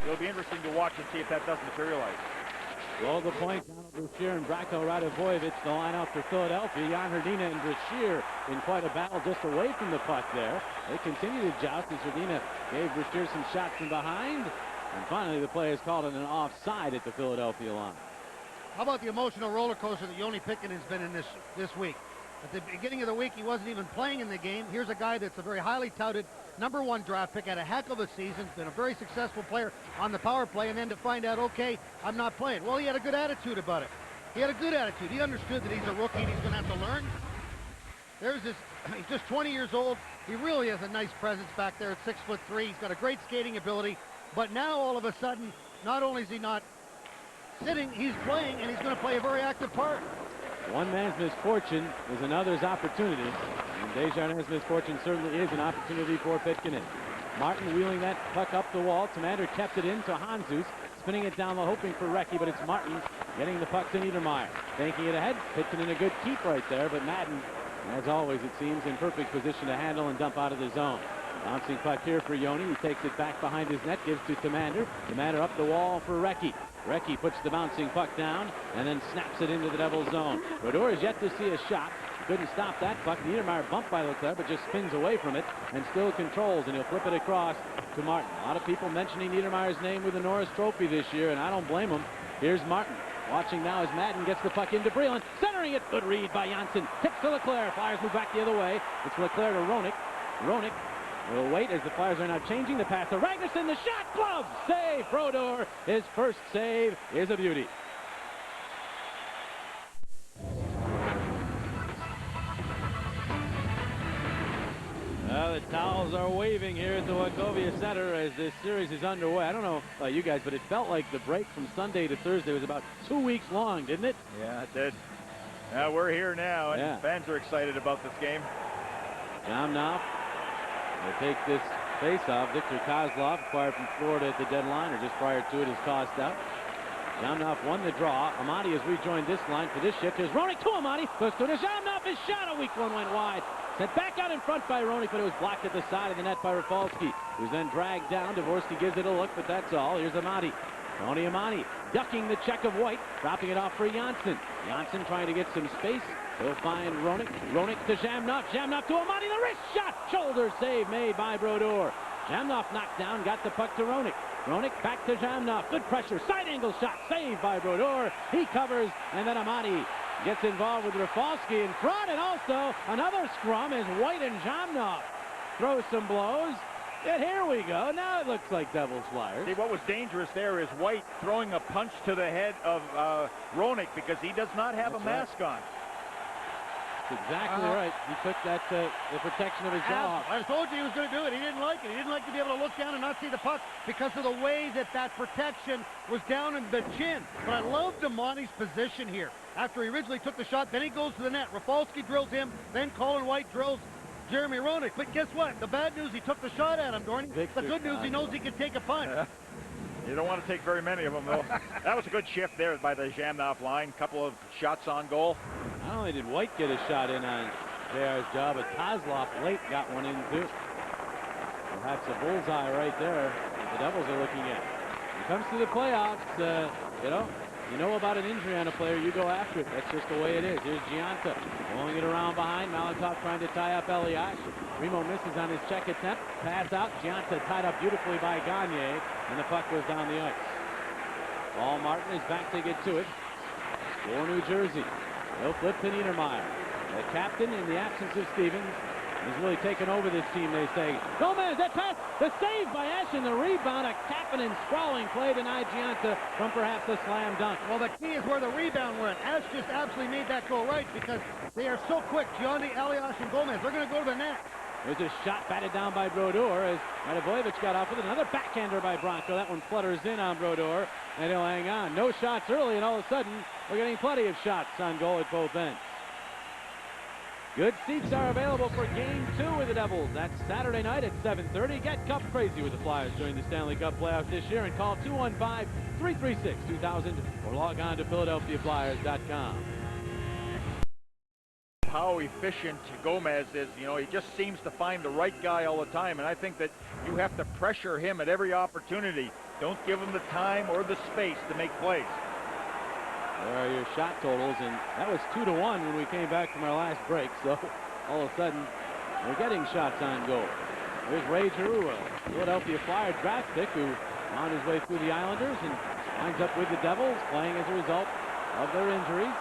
It'll be interesting to watch and see if that does materialize. Well, the point, Brashear and Bracco Radovojevic, the line out for Philadelphia. Jan Hrdina and Brashear in quite a battle just away from the puck there. They continue to joust as Hrdina gave Brashear some shots from behind. And finally, the play is called an offside at the Philadelphia line. How about the emotional roller coaster that Joni Pikkanen's been in this week? At the beginning of the week, he wasn't even playing in the game. Here's a guy that's a very highly touted #1 draft pick, had a heck of a season, been a very successful player on the power play, and then to find out, okay, I'm not playing. Well, he had a good attitude about it. He had a good attitude. He understood that he's a rookie and he's going to have to learn. There's this, he's just 20 years old. He really has a nice presence back there at 6'3". He's got a great skating ability. But now, all of a sudden, not only is he not sitting, he's playing, and he's going to play a very active part. One man's misfortune is another's opportunity. And Desjardins' misfortune certainly is an opportunity for Pitkanen. Martin wheeling that puck up the wall. Commander kept it in to Hanzus, spinning it down low, hoping for Recchi, but it's Martin getting the puck to Neidermayer. Banking it ahead. Pitkanen a good keep right there, but Madden, as always, it seems, in perfect position to handle and dump out of the zone. Bouncing puck here for Joni. He takes it back behind his net, gives to Commander. Commander up the wall for Recchi. Recchi puts the bouncing puck down and then snaps it into the Devils' zone. Brodeur is yet to see a shot. Couldn't stop that puck. Neidermayer bumped by Leclerc, but just spins away from it and still controls, and he'll flip it across to Martin. A lot of people mentioning Niedermayer's name with the Norris Trophy this year, and I don't blame him. Here's Martin. Watching now as Madden gets the puck into Breland. Centering it. Good read by Johnsson. Tips to Leclerc. Flyers move back the other way. It's Leclerc to Roenick. Roenick will wait as the Flyers are now changing the pass to Ragnarsson. The shot, glove, save. Brodeur, his first save is a beauty. The towels are waving here at the Wachovia Center as this series is underway. I don't know about you guys, but it felt like the break from Sunday to Thursday was about 2 weeks long, didn't it? Yeah, it did. Now we're here now, and fans are excited about this game. Jamnov will take this face-off. Victor Kozlov, acquired from Florida at the deadline, or just prior to it, is tossed out. Jamnov won the draw. Amati has rejoined this line for this shift. Here's Roenick to Amati. Goes to Jamnov. His shot, a weak one, went wide. Sent back out in front by Roenick, but it was blocked at the side of the net by Rafalski, who's then dragged down. Dvorsky gives it a look, but that's all. Here's Amati. Tony Amati ducking the check of White, dropping it off for Johnsson. Johnsson trying to get some space. He'll find Roenick. Roenick to Jamnov. Jamnov to Amati. The wrist shot. Shoulder save made by Brodeur. Jamnov knocked down, got the puck to Roenick. Roenick back to Jamnov. Good pressure. Side angle shot. Saved by Brodeur. He covers, and then Amati gets involved with Rafalski in front, and also another scrum as White and Jamnov throw some blows. And here we go. Now it looks like Devils Flyers. See, what was dangerous there is White throwing a punch to the head of Roenick because he does not have a mask on. That's exactly right. He took that the protection of his jaw off. I told you he was going to do it. He didn't like it. He didn't like to be able to look down and not see the puck because of the way that protection was down in the chin. But I love Amati's position here. After he originally took the shot, then he goes to the net. Rafalski drills him, then Colin White drills Jeremy Roenick. But guess what? The bad news, he took the shot at him, Dorney. The good news, he knows he can take a punch. Yeah. You don't want to take very many of them, though. That was a good shift there by the Jamnov line. Couple of shots on goal. Not only did White get a shot in on JR's job, but Kozlov late got one in, too. Perhaps a bullseye right there the Devils are looking at. When it comes to the playoffs, you know about an injury on a player, you go after it. That's just the way it is. Here's Gianta blowing it around behind. Malakoff trying to tie up Elias. Remo misses on his check attempt. Pass out. Gianta tied up beautifully by Gagne, and the puck goes down the ice. Paul Martin is back to get to it for New Jersey. He'll flip to Neidermayer. The captain, in the absence of Stevens, has really taken over this team, they say. Gomez, that pass, the save by Esche, and the rebound, a Kapanen sprawling play denied Gianta from perhaps a slam dunk. Well, the key is where the rebound went. Esche just absolutely made that go right because they are so quick. Gianni, Elias, and Gomez, they're going to go to the net. There's a shot batted down by Brodeur as Radovojevic got off with another backhander by Bronco. That one flutters in on Brodeur, and he'll hang on. No shots early, and all of a sudden, we're getting plenty of shots on goal at both ends. Good seats are available for Game 2 with the Devils. That's Saturday night at 7:30. Get Cup crazy with the Flyers during the Stanley Cup playoffs this year and call 215-336-2000 or log on to PhiladelphiaFlyers.com. How efficient Gomez is, he just seems to find the right guy all the time, and I think that you have to pressure him at every opportunity Don't give them the time or the space to make plays. There are your shot totals, and that was 2-1 when we came back from our last break. So all of a sudden, we're getting shots on goal. Here's Ray Giroux, a Philadelphia Flyer draft pick who on his way through the Islanders and winds up with the Devils, playing as a result of their injuries.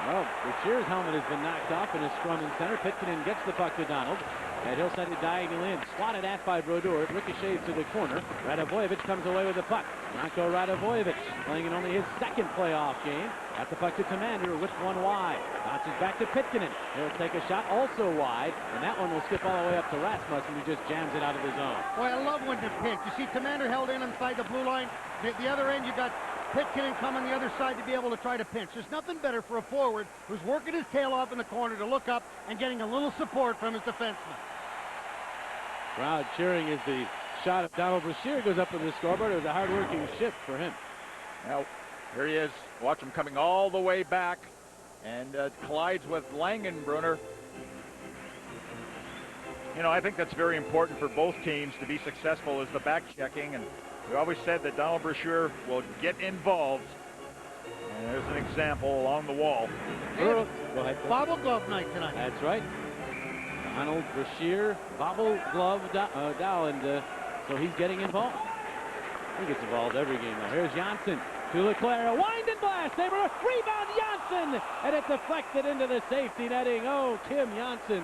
Well, Brashear's helmet has been knocked off in a scrum in center. Pitkanen gets the puck to Donald, and he'll send it diagonal in. Swatted at by Brodeur. It ricochets to the corner. Radovojevic comes away with the puck. Ranko Radovojevic playing in only his second playoff game. Got the puck to Commander, who whips one wide. Bounces back to Pitkanen. He'll take a shot also wide, and that one will skip all the way up to Rasmussen, who just jams it out of the zone. Boy, I love when they're picked. You see Commander held in inside the blue line. The other end, you got Pitkanen coming the other side to be able to try to pinch. There's nothing better for a forward who's working his tail off in the corner to look up and getting a little support from his defenseman. Crowd cheering as the shot of Donald Brashear goes up with the scoreboard. It was a hard-working shift for him. Now, here he is. Watch him coming all the way back and collides with Langenbrunner. You know, I think that's very important for both teams to be successful as the back checking, and we always said that Donald Brashear will get involved. And there's an example along the wall. Go ahead. Bobble glove night tonight. That's right. Donald Brashear, bobble glove Dow, and so he's getting involved. He gets involved every game now. Here's Johnsson to Leclerc, a wind and blast. They were rebound Johnsson, and it deflected into the safety netting. Oh, Kim Johnsson,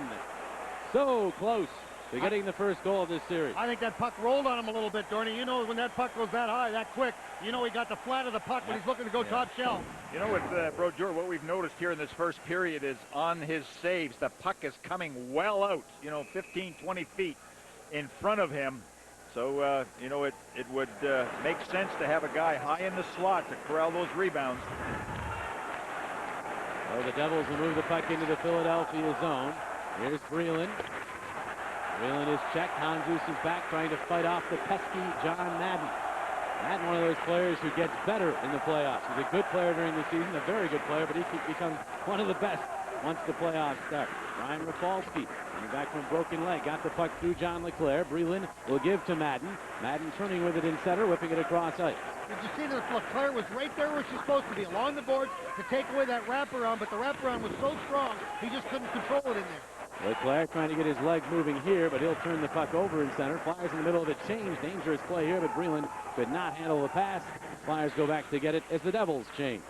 so close to getting the first goal of this series. I think that puck rolled on him a little bit, Dorney. You know, when that puck goes that high, that quick, you know he got the flat of the puck when he's looking to go top shelf. You know, with Brodeur, what we've noticed here in this first period is on his saves, the puck is coming well out, you know, 15, 20 feet in front of him. So, you know, it would make sense to have a guy high in the slot to corral those rebounds. Well, the Devils will move the puck into the Philadelphia zone. Here's Breland. Breland is checked. Hanzus is back trying to fight off the pesky John Madden. Madden, one of those players who gets better in the playoffs. He's a good player during the season, a very good player, but he becomes one of the best once the playoffs start. Ryan Rafalski, coming back from a broken leg, got the puck through John Leclerc. Breland will give to Madden. Madden turning with it in center, whipping it across ice. Did you see that Leclerc was right there where she's supposed to be, along the boards, to take away that wraparound, but the wraparound was so strong, he just couldn't control it in there. Leclerc trying to get his leg moving here, but he'll turn the puck over in center. Flyers in the middle of the change. Dangerous play here, but Breland could not handle the pass. Flyers go back to get it as the Devils change.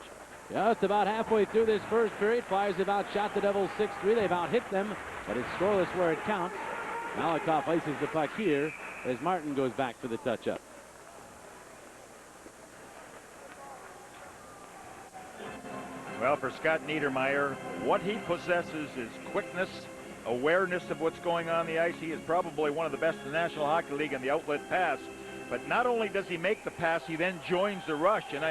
Just about halfway through this first period, Flyers have outshot the Devils 6-3. They've out-hit them, but it's scoreless where it counts. Malakoff ices the puck here as Martin goes back for the touch-up. Well, for Scott Neidermayer, what he possesses is quickness, awareness of what's going on the ice. He is probably one of the best in the National Hockey League in the outlet pass. But not only does he make the pass, he then joins the rush. And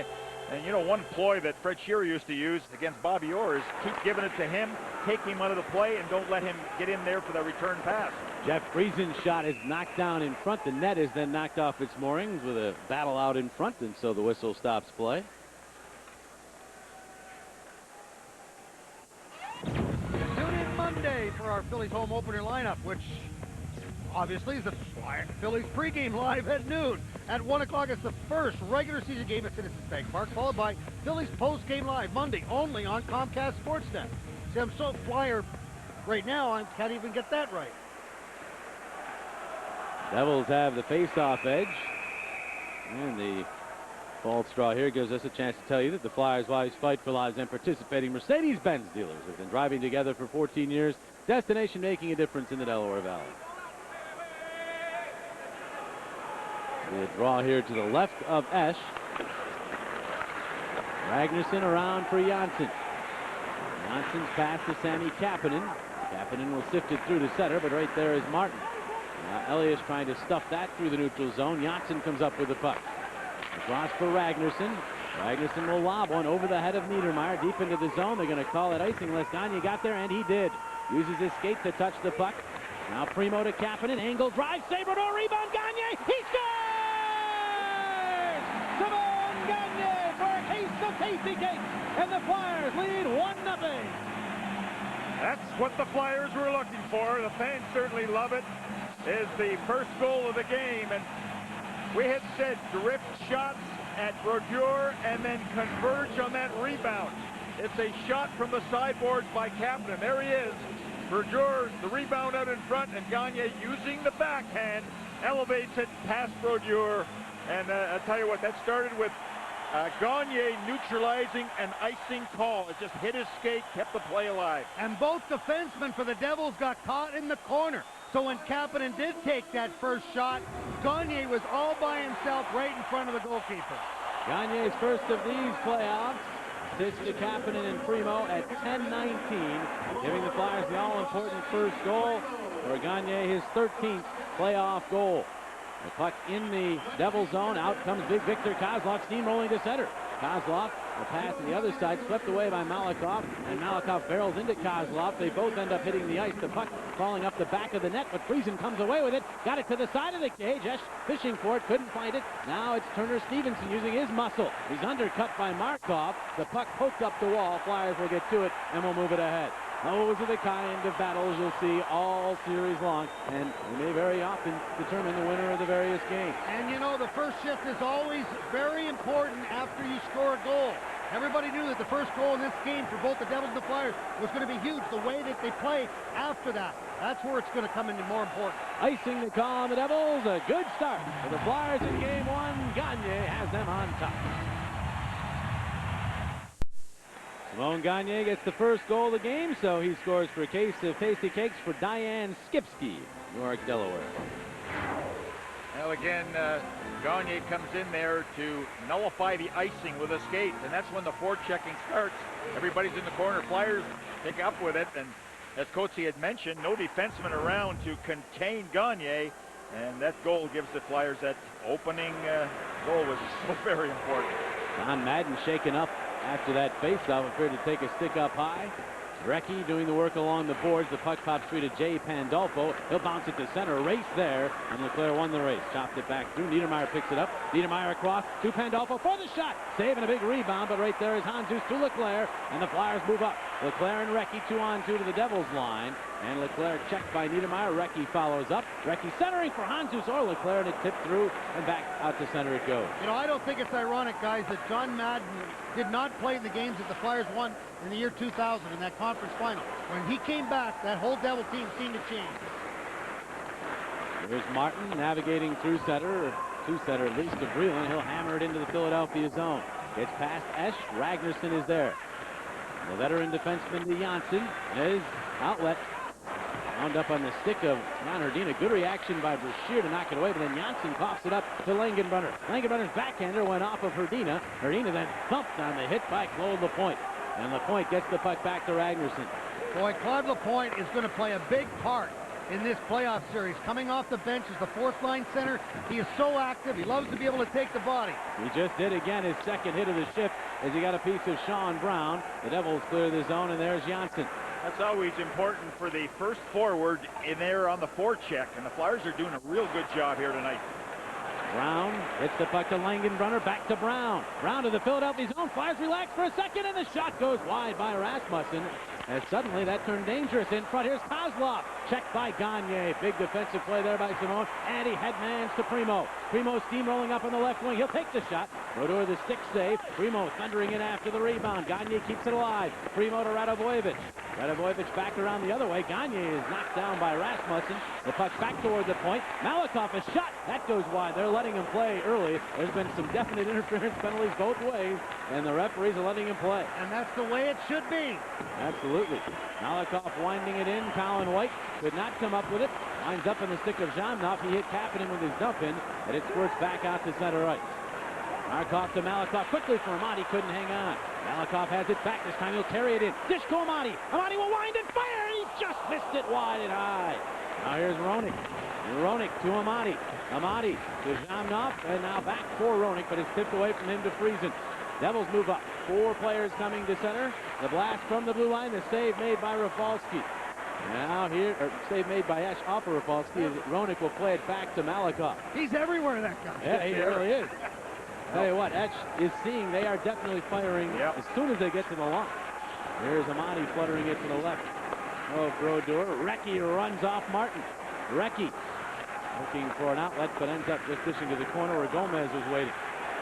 you know, one ploy that Fred Shearer used to use against Bobby Orr is keep giving it to him, take him out of the play, and don't let him get in there for the return pass. Jeff Friesen's shot is knocked down in front. The net is then knocked off its moorings with a battle out in front, and so the whistle stops play. Tune in Monday for our Phillies home opener lineup, which obviously is the Phillies pregame live at noon. At 1 o'clock, it's the first regular season game at Citizens Bank Park, followed by Phillies postgame live Monday only on Comcast SportsNet. See, I'm so Flyer right now, I can't even get that right. Devils have the face-off edge. And the false straw here gives us a chance to tell you that the Flyers Wives Fight for Lives and participating Mercedes-Benz dealers have been driving together for 14 years. Destination making a difference in the Delaware Valley. The draw here to the left of Esche. Ragnarsson around for Johnsson. Johnsson's pass to Sami Kapanen. Kapanen will sift it through to center, but right there is Martin. Elias trying to stuff that through the neutral zone. Johnsson comes up with the puck. Across for Ragnarsson. Ragnarsson will lob one over the head of Neidermayer deep into the zone. They're going to call it icing unless Gagne got there, and he did. Uses his skate to touch the puck. Now Primo to Kapanen. Angle drive. Sabredor rebound. Gagne. He scores! Simon Gagne for a case of Tasty Cakes. And the Flyers lead 1-0. That's what the Flyers were looking for. The fans certainly love it. Is the first goal of the game, and We had said drift shots at Brodeur and then converge on that rebound. It's a shot from the sideboards by Kapanen. There he is. Brodeur, the rebound out in front, and Gagne using the backhand, elevates it past Brodeur. And I'll tell you what, that started with Gagne neutralizing an icing call. It just hit his skate, kept the play alive. And both defensemen for the Devils got caught in the corner. So when Kapanen did take that first shot, Gagne was all by himself right in front of the goalkeeper. Gagne's first of these playoffs. Assists to Kapanen and Primo at 10-19, giving the Flyers the all-important first goal. For Gagne, his 13th playoff goal. The puck in the Devil zone. Out comes big Victor Kozlov, steamrolling to center. Kozlov, the pass to the other side, swept away by Malakoff, and Malakoff barrels into Kozlov. They both end up hitting the ice. The puck falling up the back of the net, but Friesen comes away with it. Got it to the side of the cage. Esche fishing for it, couldn't find it. Now it's Turner Stevenson using his muscle. He's undercut by Markov. The puck poked up the wall. Flyers will get to it, and will move it ahead. Those are the kind of battles you'll see all series long, and they may very often determine the winner of the various games. And you know, the first shift is always very important after you score a goal. Everybody knew that the first goal in this game for both the Devils and the Flyers was going to be huge. The way that they play after that, that's where it's going to come into more important. Icing the call on the Devils. A good start for the Flyers in game one. Gagne has them on top. Simone Gagne gets the first goal of the game, so he scores for a case of tasty cakes for Diane Skipsky, Newark, Delaware. Well, again, Gagne comes in there to nullify the icing with a skate, and that's when the forechecking starts. Everybody's in the corner. Flyers pick up with it, and as Coatsey had mentioned, no defenseman around to contain Gagne, and that goal gives the Flyers that opening goal was so very important. Don Madden shaken up after that faceoff, appeared to take a stick up high. Recchi doing the work along the boards. The puck pops free to Jay Pandolfo. He'll bounce it to center. Race there, and Leclerc won the race. Chopped it back through. Neidermayer picks it up. Neidermayer across to Pandolfo for the shot. Saving a big rebound, but right there is Handzus to Leclerc, and the Flyers move up. Leclerc and Recchi 2-on-2 to the Devils line, and Leclerc checked by Neidermayer. Recchi follows up. Recchi centering for Handzus or Leclerc, and it tipped through, and back out to center it goes. You know, I don't think it's ironic, guys, that John Madden did not play in the games that the Flyers won in the year 2000 in that conference final. When he came back, that whole Devil team seemed to change. Here's Martin navigating through center, or to center at least, to Breland. He'll hammer it into the Philadelphia zone. Gets past Esche. Ragnarsson is there. The veteran defenseman to Johnsson. His outlet wound up on the stick of Ron Herdina. Good reaction by Brashear to knock it away, but then Johnsson coughs it up to Langenbrunner. Langenbrunner's backhander went off of Herdina. Herdina then thumped on the hit by Claude Lapointe. And Lapointe gets the puck back to Ragnarsson. Boy, Claude Lapointe is going to play a big part in this playoff series. Coming off the bench as the fourth-line center, he is so active. He loves to be able to take the body. He just did again his second hit of the shift as he got a piece of Sean Brown. The Devils clear the zone, and there's Johnsson. That's always important for the first forward in there on the forecheck, and the Flyers are doing a real good job here tonight. Brown hits the puck to Langenbrunner, back to Brown. Brown to the Philadelphia zone. Flyers relax for a second, and the shot goes wide by Rasmussen. And suddenly that turned dangerous in front. Here's Kozlov. Checked by Gagne. Big defensive play there by Simone. And he headmans to Primo. Primo steamrolling up on the left wing. He'll take the shot. Brodeur the stick save. Primo thundering in after the rebound. Gagne keeps it alive. Primo to Radovojevic. Radovojevic back around the other way. Gagne is knocked down by Rasmussen. The puck back toward the point. Malakoff a shot. That goes wide. They're letting him play early. There's been some definite interference penalties both ways, and the referees are letting him play. And that's the way it should be. Absolutely. Malakoff winding it in. Colin White could not come up with it. Winds up in the stick of Zhamnov. He hit Kapanen with his dump in, and it squirts back out to center ice. Markov to Malakoff. Quickly for Amati. Couldn't hang on. Malakoff has it back. This time he'll carry it in. Dish to Amati. Amati will wind and fire. He just missed it wide and high. Now here's Roenick. Roenick to Amati. Amati to Zhamnov, and now back for Roenick, but it's tipped away from him to Friesen. Devils move up. 4 players coming to center. The blast from the blue line. The save made by Rafalski. Now here, save made by Esche off of Rafalski. Roenick will play it back to Malakoff. He's everywhere, that guy. Yeah, he really is. Tell you what, Esche is seeing they are definitely firing as soon as they get to the line. Here's Amati fluttering it to the left. Oh, Brodeur. Recchi runs off Martin. Recchi looking for an outlet, but ends up just fishing to the corner where Gomez was waiting.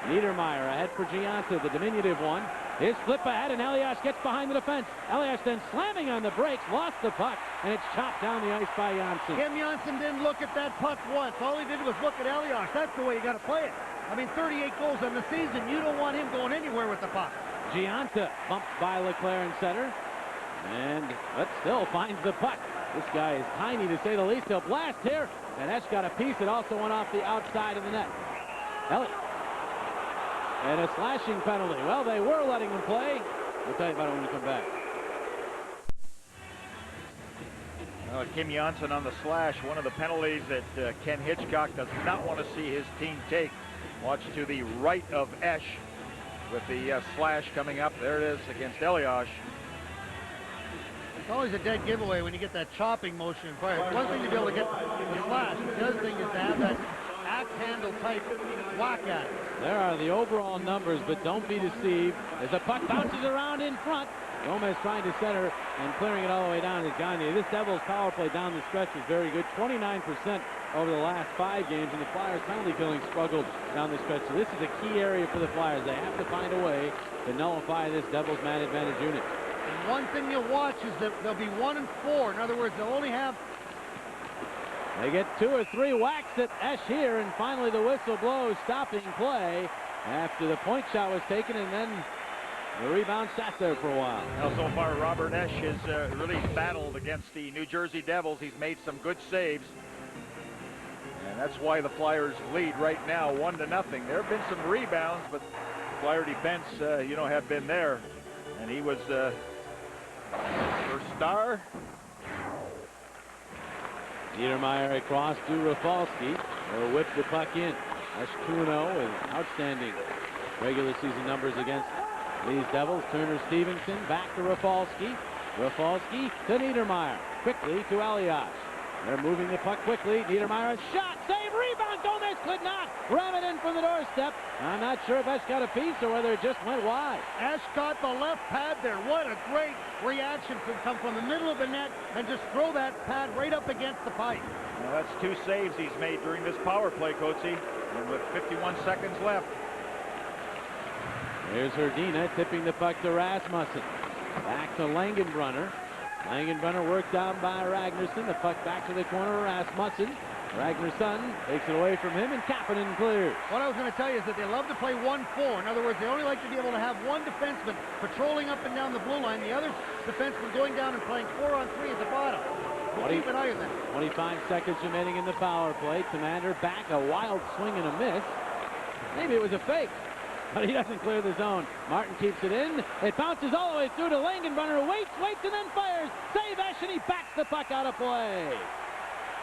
Neidermayer ahead for Johnsson, the diminutive one. His flip ahead, and Elias gets behind the defense. Elias then slamming on the brakes, lost the puck, and it's chopped down the ice by Johnsson. Kim Johnsson didn't look at that puck once. All he did was look at Elias. That's the way you got to play it. I mean, 38 goals in the season. You don't want him going anywhere with the puck. Gianta bumped by Leclerc in center, but still finds the puck. This guy is tiny, to say the least. He'll blast here, and Esche got a piece. It also went off the outside of the net. Elliott. And a slashing penalty. Well, they were letting him play. We'll tell you about it when we come back. Kim Johnsson on the slash, one of the penalties that Ken Hitchcock does not want to see his team take. Watch to the right of Esche with the slash coming up. There it is against Elias. It's always a dead giveaway when you get that chopping motion. It's one thing to be able to get the slash. The other thing is to have that axe handle type whack at it. There are the overall numbers, but don't be deceived as the puck bounces around in front. Gomez trying to center and clearing it all the way down to Gagne. This Devils power play down the stretch is very good. 29% over the last 5 games, and the Flyers penalty killing struggled down the stretch. So this is a key area for the Flyers. They have to find a way to nullify this Devils man advantage unit. And one thing you'll watch is that they'll be 1 and 4. In other words, they'll only have... They get 2 or 3 whacks at Esche here, and finally the whistle blows, stopping play after the point shot was taken, and then the rebound sat there for a while. Now, so far, Robert Esche has really battled against the New Jersey Devils. He's made some good saves, and that's why the Flyers lead right now, 1-0. There have been some rebounds, but Flyer defense, have been there, and he was first star. Neidermayer across to Rafalski. They'll whip the puck in. Esche 2-0 with outstanding regular season numbers against these Devils. Turner Stevenson back to Rafalski. Rafalski to Neidermayer. Quickly to Elias. They're moving the puck quickly. Neidermayer, a shot, save, rebound. Gomez could not ram it in from the doorstep. I'm not sure if Esche got a piece or whether it just went wide. Esche got the left pad there. What a great reaction to come from the middle of the net and just throw that pad right up against the pipe. Well, that's 2 saves he's made during this power play, Coatsey, and with 51 seconds left. Here's Herdina tipping the puck to Rasmussen. Back to Langenbrunner. Langenbrunner worked down by Ragnarsson. The puck back to the corner of Rasmussen. Ragnarsson takes it away from him, and Kapanen clears. What I was going to tell you is that they love to play 1-4. In other words, they only like to be able to have one defenseman patrolling up and down the blue line, the other defenseman going down and playing 4-on-3 at the bottom. We'll keep an eye on that. 25 seconds remaining in the power play. Commander back, a wild swing and a miss. Maybe it was a fake, but he doesn't clear the zone. Martin keeps it in. It bounces all the way through to Langenbrunner. Waits, and then fires. Save Esche, and he backs the puck out of play.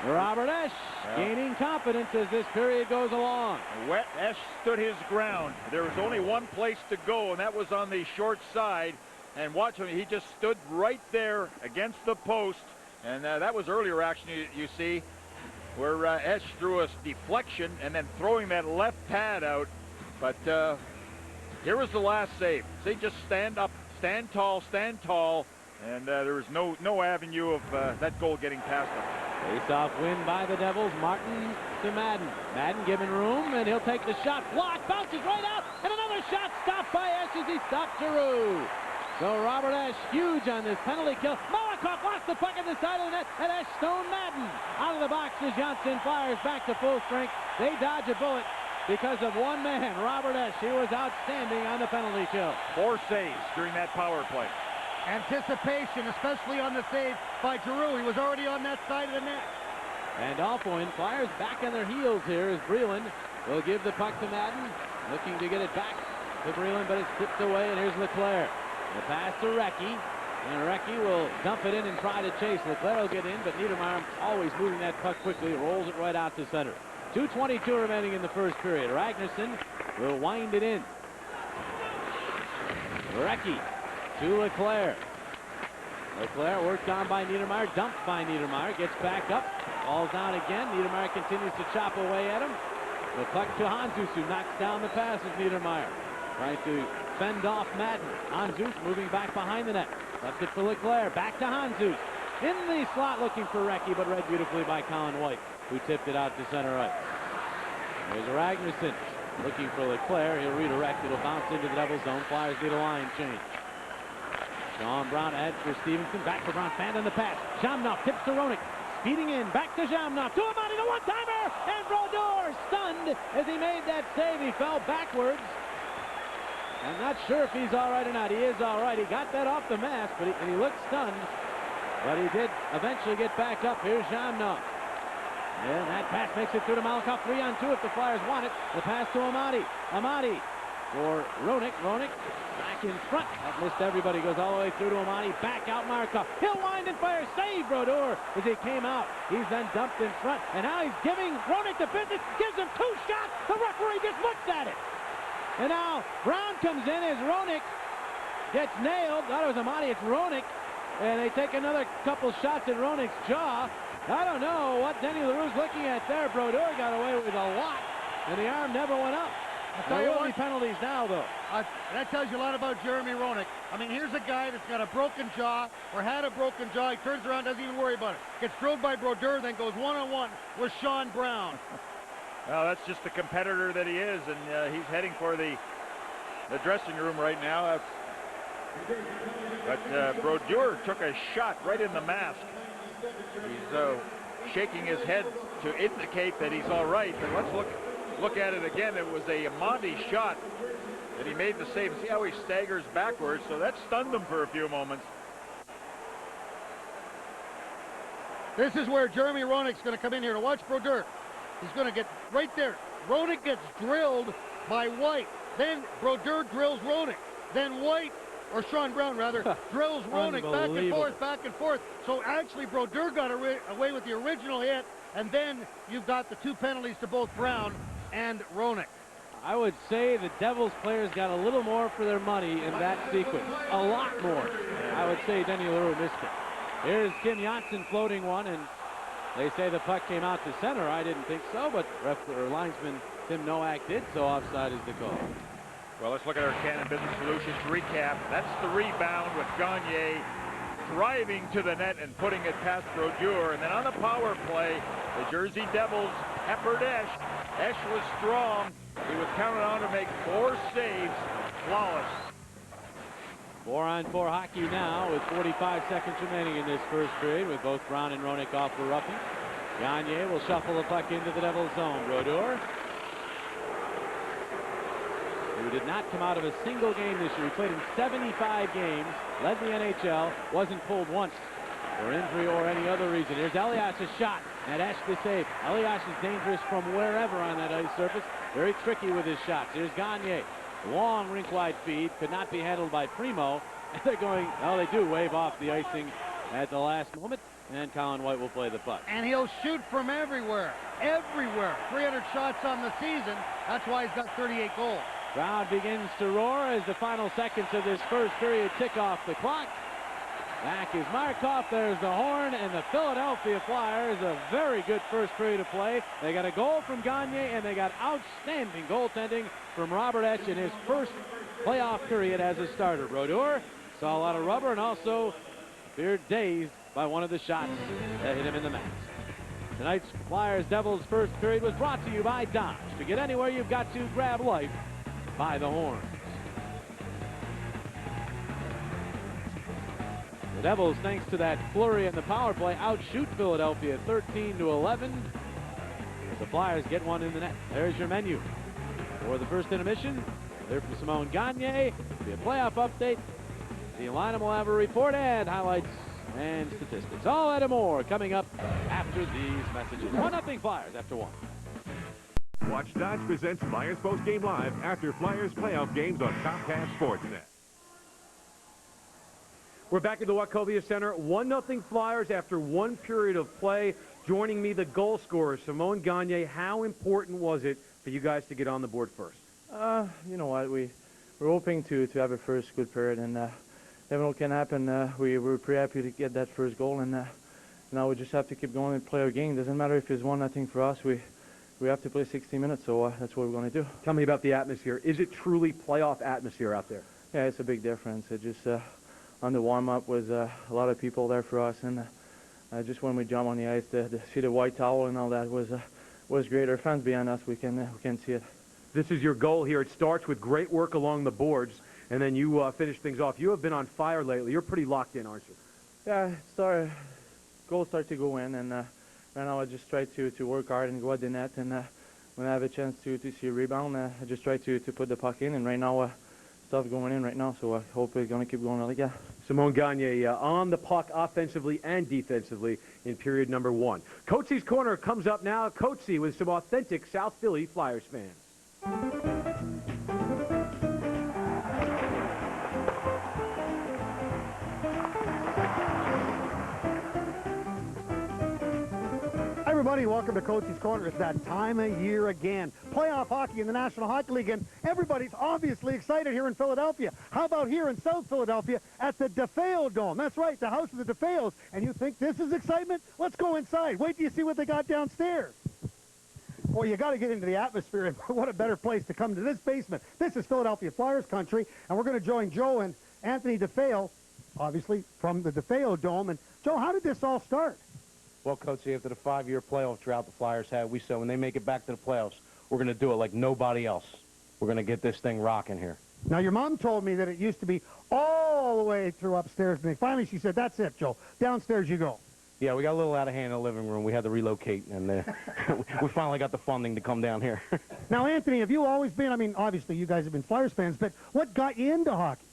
Robert Esche gaining confidence as this period goes along. Wet Esche stood his ground. There was only one place to go, and that was on the short side. And watch him, he just stood right there against the post. And that was earlier action, you see, where Esche threw a deflection and then throwing that left pad out. But here was the last save. See, just stand up, stand tall, and there was no avenue of that goal getting past him. Face-off win by the Devils. Martin to Madden. Madden given room, and he'll take the shot. Blocked, bounces right out, and another shot stopped by Esche as he stopped Giroux. So Robert Esche, huge on this penalty kill. Malakoff lost the puck at the side of the net, and Esche stone Madden. Out of the box as Johnsson fires back to full strength. They dodge a bullet because of one man, Robert Esche. He was outstanding on the penalty kill. 4 saves during that power play. Anticipation, especially on the save by Giroux. He was already on that side of the net. And off point, Flyers back on their heels here as Breland will give the puck to Madden. Looking to get it back to Breland, but it's tipped away, and here's Leclerc. The pass to Recchi, and Recchi will dump it in and try to chase. Leclerc will get in, but Neidermayer always moving that puck quickly, rolls it right out to center. 2:22 remaining in the first period. Ragnarsson will wind it in. Recchi to Leclerc. Leclerc worked on by Neidermayer, dumped by Neidermayer, gets back up, falls down again. Neidermayer continues to chop away at him. The puck to Handzus, who knocks down the pass of Neidermayer. Trying to fend off Madden. Handzus moving back behind the net. Left it for Leclerc. Back to Handzus. In the slot looking for Recchi, but read beautifully by Colin White. who tipped it out to center ice. There's Ragnarsson looking for Leclerc. He'll redirect. It'll bounce into the Devils zone. Flyers need a line change. Sean Brown ahead for Stevenson. Back to Brown. Fan on the pass. Jamnov tips to Roenick. Speeding in. Back to Jamnov. To Amati. The one-timer. And Brodeur stunned as he made that save. He fell backwards. I'm not sure if he's all right or not. He is all right. He got that off the mask, but he looked stunned. But he did eventually get back up. Here's Jamnov. And that pass makes it through to Malakoff. 3-on-2 if the Flyers want it. The pass to Amati. Amati for Roenick. Roenick back in front. That missed everybody. Goes all the way through to Amati. Back out Markov. He'll wind and fire. Save Brodeur as he came out. He's then dumped in front. And now he's giving Roenick the business. Gives him 2 shots. The referee just looked at it. And now Brown comes in as Roenick gets nailed. Thought it was Amati. It's Roenick. And they take another couple shots at Roenick's jaw. I don't know what Denny LaRue's looking at there. Brodeur got away with a lot, and the arm never went up. There will be penalties now, though. That tells you a lot about Jeremy Roenick. I mean, here's a guy that's got a broken jaw or had a broken jaw. He turns around, doesn't even worry about it. Gets drilled by Brodeur, then goes one-on-one with Sean Brown. Well, that's just the competitor that he is, and he's heading for the dressing room right now. But Brodeur took a shot right in the mask. He's shaking his head to indicate that he's all right. But let's look at it again. It was a Monty shot that he made the save. See how he staggers backwards. So that stunned him for a few moments. This is where Jeremy Roenick's going to come in here to watch Brodeur. He's going to get right there. Roenick gets drilled by White. Then Brodeur drills Roenick. Then White, or Sean Brown rather, drills Roenick back and forth. So actually Brodeur got away with the original hit, and then you've got the 2 penalties to both Brown and Roenick. I would say the Devils players got a little more for their money in that sequence. A lot more. I would say Denny LaRue missed it. Here's Kim Johnsson floating one, and they say the puck came out to center. I didn't think so, but linesman Tim Nowak did, so offside is the call. Well, let's look at our Cannon Business Solutions recap. That's the rebound with Gagne driving to the net and putting it past Brodeur. And then on the power play, the Jersey Devils peppered Esche. Esche was strong. He was counted on to make 4 saves. Flawless. 4-on-4 hockey now with 45 seconds remaining in this first period with both Brown and Roenick off for roughing. Gagne will shuffle the puck into the Devils zone. Brodeur, who did not come out of a single game this year. He played in 75 games, led the NHL, wasn't pulled once for injury or any other reason. Here's Elias's shot, and Esche the save. Elias is dangerous from wherever on that ice surface. Very tricky with his shots. Here's Gagne. Long rink-wide feed, could not be handled by Primo. And they're going, well, they do wave off the icing at the last moment, and Colin White will play the puck. And he'll shoot from everywhere. Everywhere. 300 shots on the season. That's why he's got 38 goals. Crowd begins to roar as the final seconds of this first period tick off the clock. Back is Markov. There's the horn, and the Philadelphia Flyers, a very good first period of play. They got a goal from Gagne, and they got outstanding goaltending from Robert Esche in his first playoff period as a starter. Brodeur saw a lot of rubber and also appeared dazed by one of the shots that hit him in the mask. Tonight's Flyers-Devils first period was brought to you by Dodge. To get anywhere, you've got to grab life by the horns. The Devils, thanks to that flurry in the power play, outshoot Philadelphia 13-11. The Flyers get one in the net. There's your menu for the first intermission. There for Simone Gagne. Be a playoff update. The lineup will have a report and highlights and statistics. All that and more coming up after these messages. 1-0 Flyers after 1. Watch Dodge presents Flyers Post Game Live after Flyers playoff games on Comcast SportsNet. We're back at the Wachovia Center. 1-0 Flyers after 1 period of play. Joining me, the goal scorer, Simone Gagne. How important was it for you guys to get on the board first? You know what? We're hoping to have a first good period, and never know what can happen. We were pretty happy to get that first goal, and now we just have to keep going and play our game. Doesn't matter if it's 1-0 for us. We have to play 60 minutes, so that's what we're going to do. Tell me about the atmosphere. Is it truly playoff atmosphere out there? Yeah, it's a big difference. It just on the warm-up was a lot of people there for us, and just when we jump on the ice, to see the white towel and all that was great. Our fans behind us, we can see it. This is your goal here. It starts with great work along the boards, and then you finish things off. You have been on fire lately. You're pretty locked in, aren't you? Yeah, goals start to go in, and right now I just try to work hard and go at the net, and when I have a chance to see a rebound, I just try to put the puck in, and right now stuff going in right now, so I hope it's going to keep going like that. Simone Gagne on the puck offensively and defensively in period number 1. Coatsey's Corner comes up now. Coatsey with some authentic South Philly Flyers fans. Everybody, welcome to Coatsey's Corner. It's that time of year again. Playoff hockey in the National Hockey League, and everybody's obviously excited here in Philadelphia. How about here in South Philadelphia at the DeFeo Dome? That's right, the house of the DeFeos. And you think this is excitement? Let's go inside. Wait till you see what they got downstairs. Well, you got to get into the atmosphere, and what a better place to come to this basement. This is Philadelphia Flyers country, and we're going to join Joe and Anthony DeFeo, obviously from the DeFeo Dome. And Joe, how did this all start? Well, Coatsey, after the 5-year playoff drought the Flyers had, we said when they make it back to the playoffs, we're going to do it like nobody else. We're going to get this thing rocking here. Now, your mom told me that it used to be all the way through upstairs, and finally she said, that's it, Joe. Downstairs you go. Yeah, we got a little out of hand in the living room. We had to relocate, and we finally got the funding to come down here. Now, Anthony, have you always been, I mean, obviously you guys have been Flyers fans, but what got you into hockey?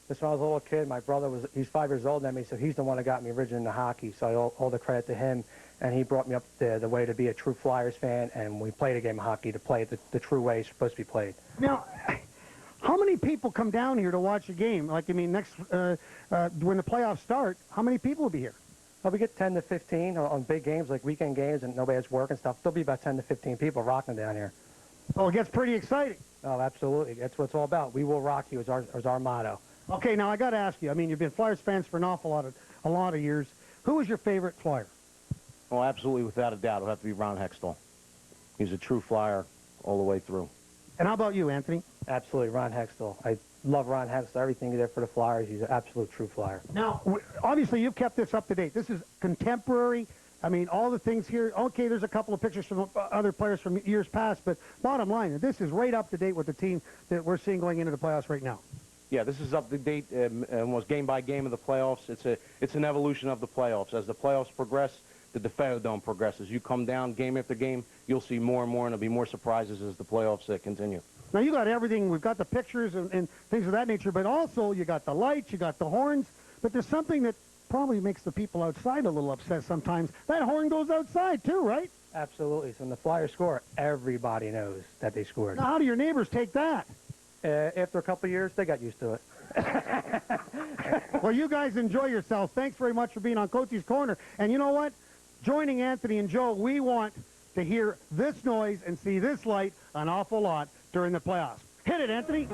Just when I was a little kid, my brother he's 5 years older than me, so he's the one that got me originally into hockey, so I owe all the credit to him. And he brought me up the way to be a true Flyers fan, and we played a game of hockey to play it the true way it's supposed to be played. Now, how many people come down here to watch a game? Like, I mean, next when the playoffs start, how many people will be here? Well, we get 10 to 15 on big games, like weekend games, and nobody has work and stuff. There'll be about 10 to 15 people rocking down here. Oh, it gets pretty exciting. Oh, absolutely. That's what it's all about. We will rock you is our motto. Okay, now I got to ask you. I mean, you've been Flyers fans for a lot of years. Who was your favorite Flyer? Well, absolutely, without a doubt, it'll have to be Ron Hextall. He's a true Flyer all the way through. And how about you, Anthony? Absolutely, Ron Hextall. I love Ron Hextall. Everything he did for the Flyers, he's an absolute true Flyer. Now, obviously, you've kept this up to date. This is contemporary. I mean, all the things here. Okay, there's a couple of pictures from other players from years past, but bottom line, this is right up to date with the team that we're seeing going into the playoffs right now. Yeah, this is up to date, almost game by game of the playoffs. It's an evolution of the playoffs. As the playoffs progress, the DeFeo Dome progresses. You come down game after game, you'll see more and more, and there'll be more surprises as the playoffs continue. Now, you got everything. We've got the pictures and things of that nature, but also you got the lights, you got the horns, but there's something that probably makes the people outside a little upset sometimes. That horn goes outside too, right? Absolutely. So when the Flyers score, everybody knows that they scored. Now, how do your neighbors take that? After a couple of years, they got used to it. Well, you guys enjoy yourselves. Thanks very much for being on Coatsey's Corner. And you know what? Joining Anthony and Joe, we want to hear this noise and see this light an awful lot during the playoffs. Hit it, Anthony.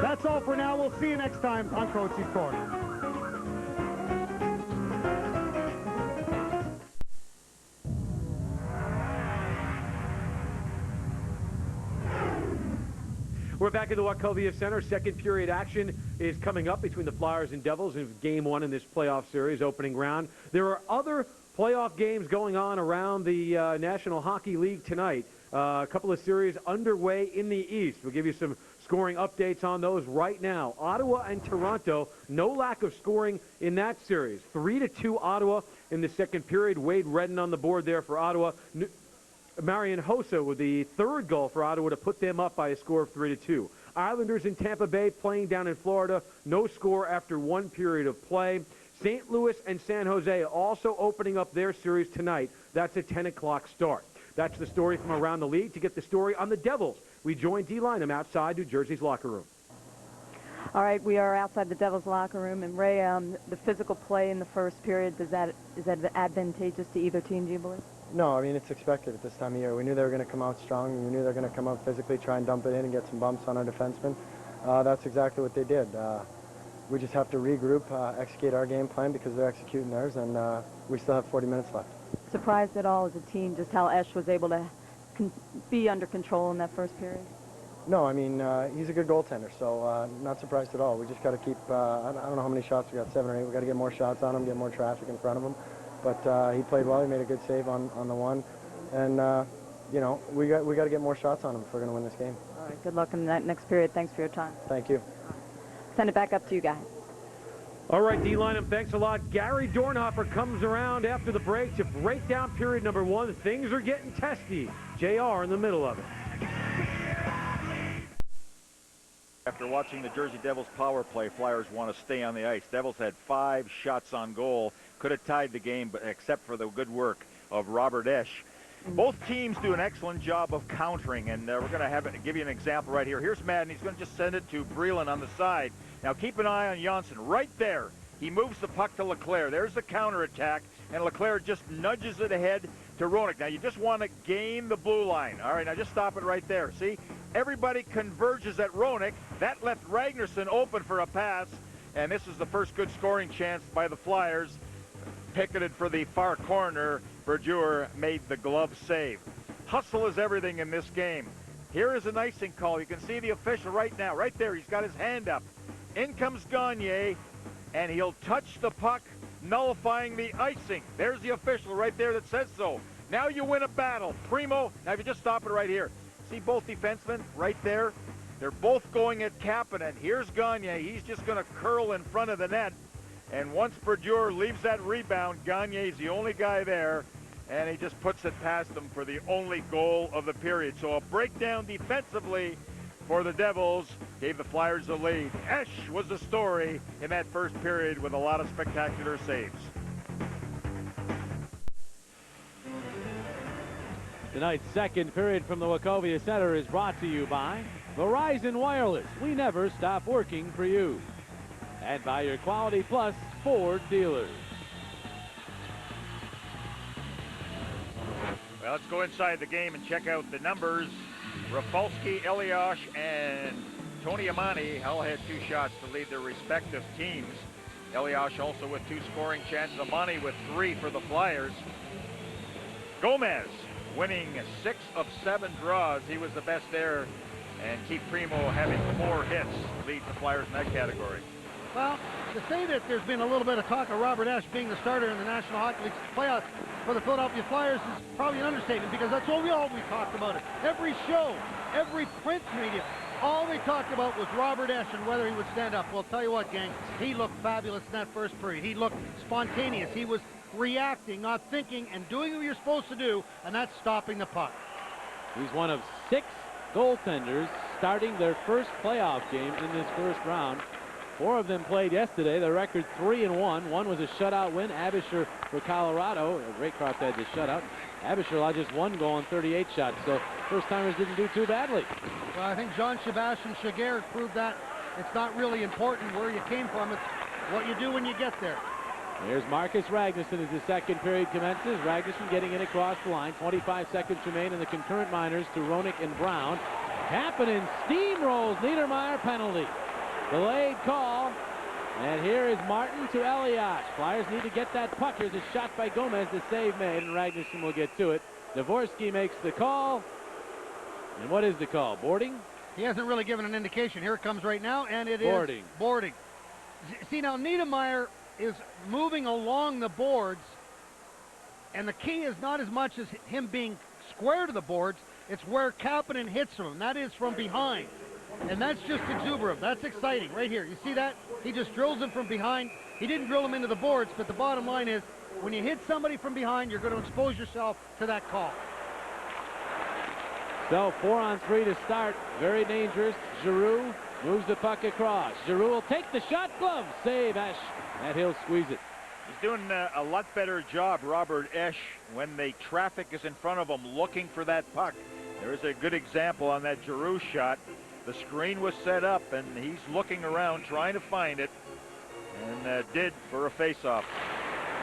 That's all for now. We'll see you next time on Coatsey's Corner. We're back at the Wachovia Center. Second period action is coming up between the Flyers and Devils in Game 1 in this playoff series, opening round. There are other playoff games going on around the National Hockey League tonight. A couple of series underway in the East. We'll give you some scoring updates on those right now. Ottawa and Toronto, no lack of scoring in that series. 3-2 Ottawa in the second period. Wade Redden on the board there for Ottawa. Marian Hossa with the third goal for Ottawa to put them up by a score of 3-2. Islanders in Tampa Bay playing down in Florida. No score after one period of play. St. Louis and San Jose also opening up their series tonight. That's a 10 o'clock start. That's the story from around the league. To get the story on the Devils, we join D. Lynham outside New Jersey's locker room. All right, we are outside the Devils locker room. And Ray, the physical play in the first period, is that advantageous to either team, do you believe? No, I mean, it's expected at this time of year. We knew they were going to come out strong. We knew they were going to come out physically, try and dump it in and get some bumps on our defensemen. That's exactly what they did. We just have to regroup, execute our game plan because they're executing theirs, and we still have 40 minutes left. Surprised at all as a team just how Esche was able to be under control in that first period? No, I mean, he's a good goaltender, so not surprised at all. We just got to keep, I don't know how many shots we got, 7 or 8. We got to get more shots on him, get more traffic in front of him. But he played well. He made a good save on the one. And, you know, we got to get more shots on him if we're going to win this game. All right, good luck in that next period. Thanks for your time. Thank you. Send it back up to you guys. All right, D-line, thanks a lot. Gary Dornhoefer comes around after the break to break down period number 1. Things are getting testy. JR in the middle of it. After watching the Jersey Devils power play, Flyers want to stay on the ice. Devils had 5 shots on goal. Could have tied the game, but except for the good work of Robert Esche. Both teams do an excellent job of countering, and we're going to give you an example right here. Here's Madden. He's going to just send it to Breland on the side. Now keep an eye on Johnsson right there. He moves the puck to Leclerc. There's the counterattack, and Leclerc just nudges it ahead to Roenick. Now you just want to gain the blue line. All right, now just stop it right there. See, everybody converges at Roenick. That left Ragnarsson open for a pass, and this is the first good scoring chance by the Flyers. Picketed for the far corner. Brodeur made the glove save. Hustle is everything in this game. Here is an icing call. You can see the official right now. Right there, he's got his hand up. In comes Gagne, and he'll touch the puck, nullifying the icing. There's the official right there that says so. Now you win a battle. Primo, now if you just stop it right here. See both defensemen right there? They're both going at Kapanen. Here's Gagne. He's just going to curl in front of the net. And once Brodeur leaves that rebound, Gagne's the only guy there, and he just puts it past him for the only goal of the period. So a breakdown defensively for the Devils gave the Flyers the lead. Esche was the story in that first period with a lot of spectacular saves. Tonight's second period from the Wachovia Center is brought to you by Verizon Wireless. We never stop working for you. And by your Quality Plus Ford dealers. Well, let's go inside the game and check out the numbers. Rafalski, Elias, and Tony Amani all had 2 shots to lead their respective teams. Elias also with 2 scoring chances. Amani with 3 for the Flyers. Gomez winning 6 of 7 draws. He was the best there. And Keith Primo having 4 hits leads the Flyers in that category. Well, to say that there's been a little bit of talk of Robert Esche being the starter in the National Hockey League playoffs for the Philadelphia Flyers is probably an understatement, because that's all we talked about it. Every show, every print media, all they talked about was Robert Esche and whether he would stand up. Well, tell you what, gang, he looked fabulous in that first period. He looked spontaneous. He was reacting, not thinking, and doing what you're supposed to do, and that's stopping the puck. He's one of 6 goaltenders starting their first playoff game in this first round. 4 of them played yesterday. The record 3-1. One was a shutout win. Abisher for Colorado. Raycroft had the shutout. Abisher allowed just 1 goal on 38 shots. So first-timers didn't do too badly. Well, I think Jean-Sebastian Chagert proved that it's not really important where you came from. It's what you do when you get there. Here's Marcus Ragnarsson as the second period commences. Ragnarsson getting it across the line. 25 seconds remain in the concurrent minors to Roenick and Brown. Kapanen steamrolls Neidermayer, penalty. Delayed call. And here is Martin to Elias. Flyers need to get that puck. Here's a shot by Gomez. The save made, and Ragnarsson will get to it. Dvorsky makes the call. And what is the call? Boarding? He hasn't really given an indication. Here it comes right now, and it Boarding. is boarding. See, now Neidermayer is moving along the boards, and the key is not as much as him being square to the boards. It's where Kapanen hits him. That is from behind. And that's just exuberant. That's exciting right here. You see that? He just drills him from behind. He didn't drill him into the boards, but the bottom line is when you hit somebody from behind, you're going to expose yourself to that call. So 4-on-3 to start. Very dangerous. Giroux moves the puck across. Giroux will take the shot. Glove save. Esche. And he'll squeeze it. He's doing a lot better job, Robert Esche, when the traffic is in front of him looking for that puck. There is a good example on that Giroux shot. The screen was set up, and he's looking around trying to find it, and did for a face-off.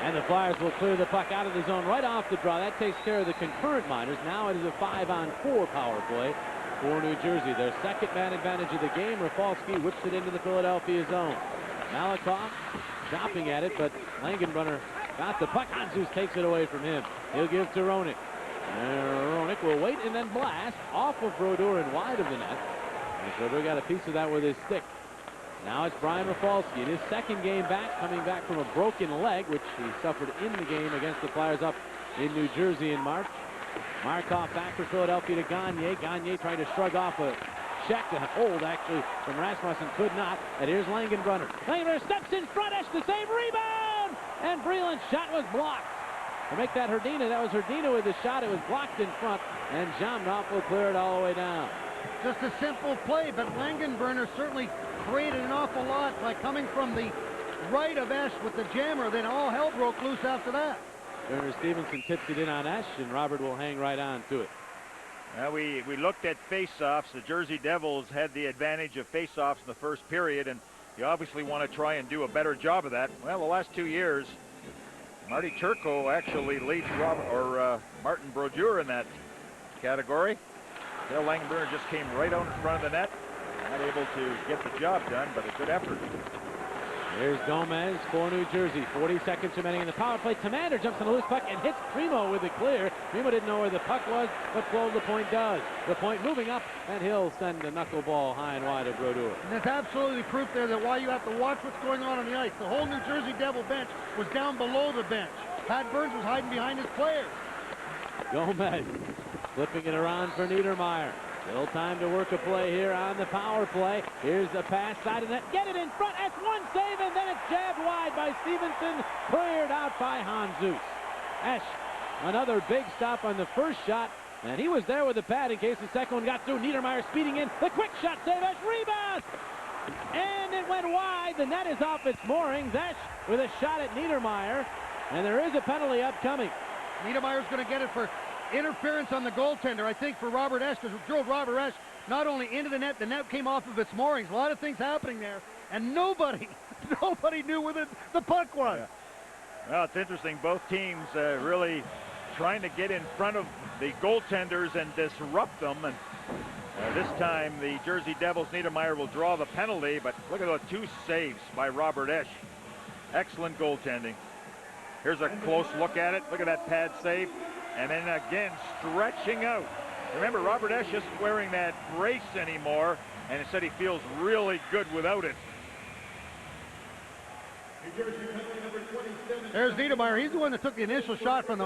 And the Flyers will clear the puck out of the zone right off the draw. That takes care of the concurrent minors. Now it is a 5-on-4 power play for New Jersey. Their second man advantage of the game. Rafalski whips it into the Philadelphia zone. Malakoff chopping at it, but Langenbrunner got the puck. Hanzus takes it away from him. He'll give to Roenick. Roenick will wait and then blast off of Brodeur and wide of the net. And Brodeur got a piece of that with his stick. Now it's Brian Rafalski in his second game back, coming back from a broken leg, which he suffered in the game against the Flyers up in New Jersey in March. Markov back for Philadelphia to Gagne. Gagne trying to shrug off a check, a hold actually from Rasmussen, could not. And here's Langenbrunner. Langenbrunner steps in front, Esche the save, rebound! And Breland's shot was blocked. To make that Hrdina, that was Hrdina with the shot. It was blocked in front, and Jamnov will clear it all the way down. Just a simple play, but Langenbrunner certainly created an awful lot by coming from the right of Esche with the jammer. Then all hell broke loose after that. Turner Stevenson tips it in on Esche, and Robert will hang right on to it. Now we looked at face-offs. The Jersey Devils had the advantage of face-offs in the first period, and you obviously want to try and do a better job of that. Well, the last 2 years, Marty Turco actually leads Martin Brodeur in that category. Dale Langenbrunner just came right out in front of the net. Not able to get the job done, but a good effort. Here's Gomez for New Jersey. 40 seconds remaining in the power play. Tomander jumps on a loose puck and hits Primo with the clear. Primo didn't know where the puck was, but Claude Lapointe does. Lapointe moving up, and he'll send a knuckleball high and wide of Brodeur. And there's absolutely proof there that why you have to watch what's going on the ice. The whole New Jersey Devil bench was down below the bench. Pat Burns was hiding behind his players. Gomez flipping it around for Neidermayer. Little time to work a play here on the power play. Here's the pass, side of the net. Get it in front. That's one save, and then it's jabbed wide by Stevenson. Cleared out by Hanzus. Esche, another big stop on the first shot, and he was there with the pad in case the second one got through. Niedermayer speeding in. The quick shot save. Esche rebound. And it went wide. The net is off its moorings. Esche with a shot at Niedermayer, and there is a penalty upcoming. Niedermayer's going to get it for interference on the goaltender, I think, for Robert Esche, because it drove Robert Esche not only into the net came off of its moorings. A lot of things happening there, and nobody knew where the puck was. Yeah. Well, it's interesting. Both teams really trying to get in front of the goaltenders and disrupt them. And this time, the Jersey Devils, Niedermayer will draw the penalty, but look at the two saves by Robert Esche. Excellent goaltending. Here's a close look at it. Look at that pad save. And then again, stretching out. Remember, Robert Esche isn't wearing that brace anymore, and he said he feels really good without it. There's Niedermayer. He's the one that took the initial shot from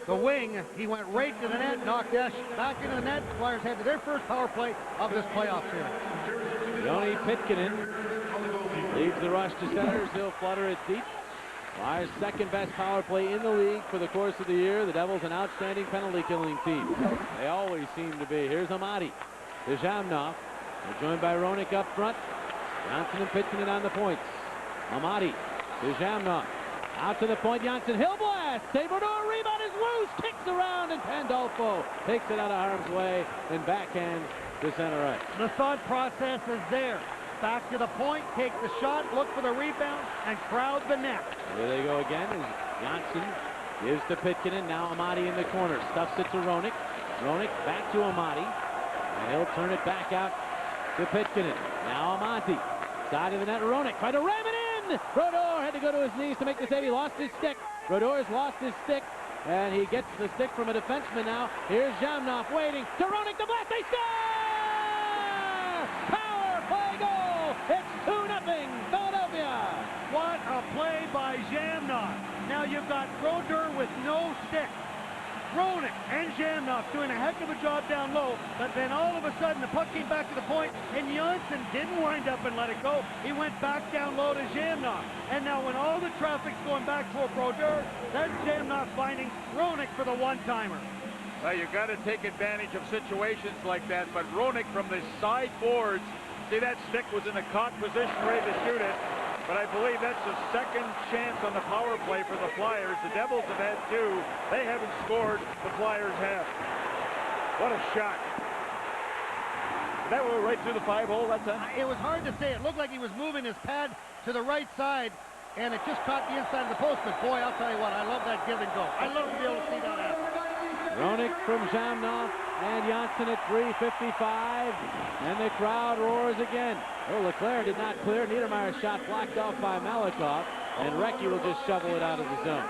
the wing. He went right to the net, knocked Esche back into the net. The Flyers head to their first power play of this playoff series. Joni Pitkanen leads the rush to center. He'll flutter it deep. Flyers' second best power play in the league for the course of the year. The Devils an outstanding penalty killing team. They always seem to be. Here's Amati to Jamnov. They're joined by Roenick up front. Johnsson and Pitkanen on the points. Amati to Jamnov. Out to the point, Johnsson. Hill blast. Brodeur rebound is loose. Kicks around, and Pandolfo takes it out of harm's way and backhands to center ice. The thought process is there. Back to the point, take the shot, look for the rebound, and crowd the net. Here they go again as Johnsson gives to Pitkanen. Now Amati in the corner. Stuffs it to Roenick. Roenick back to Amati. And he'll turn it back out to Pitkanen. Now Amati. Side of the net, Roenick tried to ram it in. Brodeur had to go to his knees to make the save. He lost his stick. Brodeur's lost his stick. And he gets the stick from a defenseman now. Here's Jamnov waiting. To Roenick, the blast. They score! Power play goal. It's 2-0 Philadelphia. What a play by Jamnov. Now you've got Brodeur with no stick. Roenick and Jamnov doing a heck of a job down low, but then all of a sudden the puck came back to the point, and Johnsson didn't wind up and let it go. He went back down low to Jamnov. And now when all the traffic's going back toward Brodeur, that's Jamnov finding Roenick for the one-timer. Well, you've got to take advantage of situations like that, but Roenick from the side boards, see that stick was in a caught position ready to shoot it, but I believe that's the second chance on the power play for the Flyers. The Devils have had two. They haven't scored. The Flyers have. What a shot. Did that go right through the 5-hole that time? It was hard to say. It looked like he was moving his pad to the right side, and it just caught the inside of the post. But boy, I'll tell you what, I love that give and go. I love to be able to see that happen. Roenick from Jamnov and Johnsson at 3:55, and the crowd roars again. Oh, Leclerc did not clear. Niedermayer's shot blocked off by Malakoff, and Recchi will just shovel it out of the zone.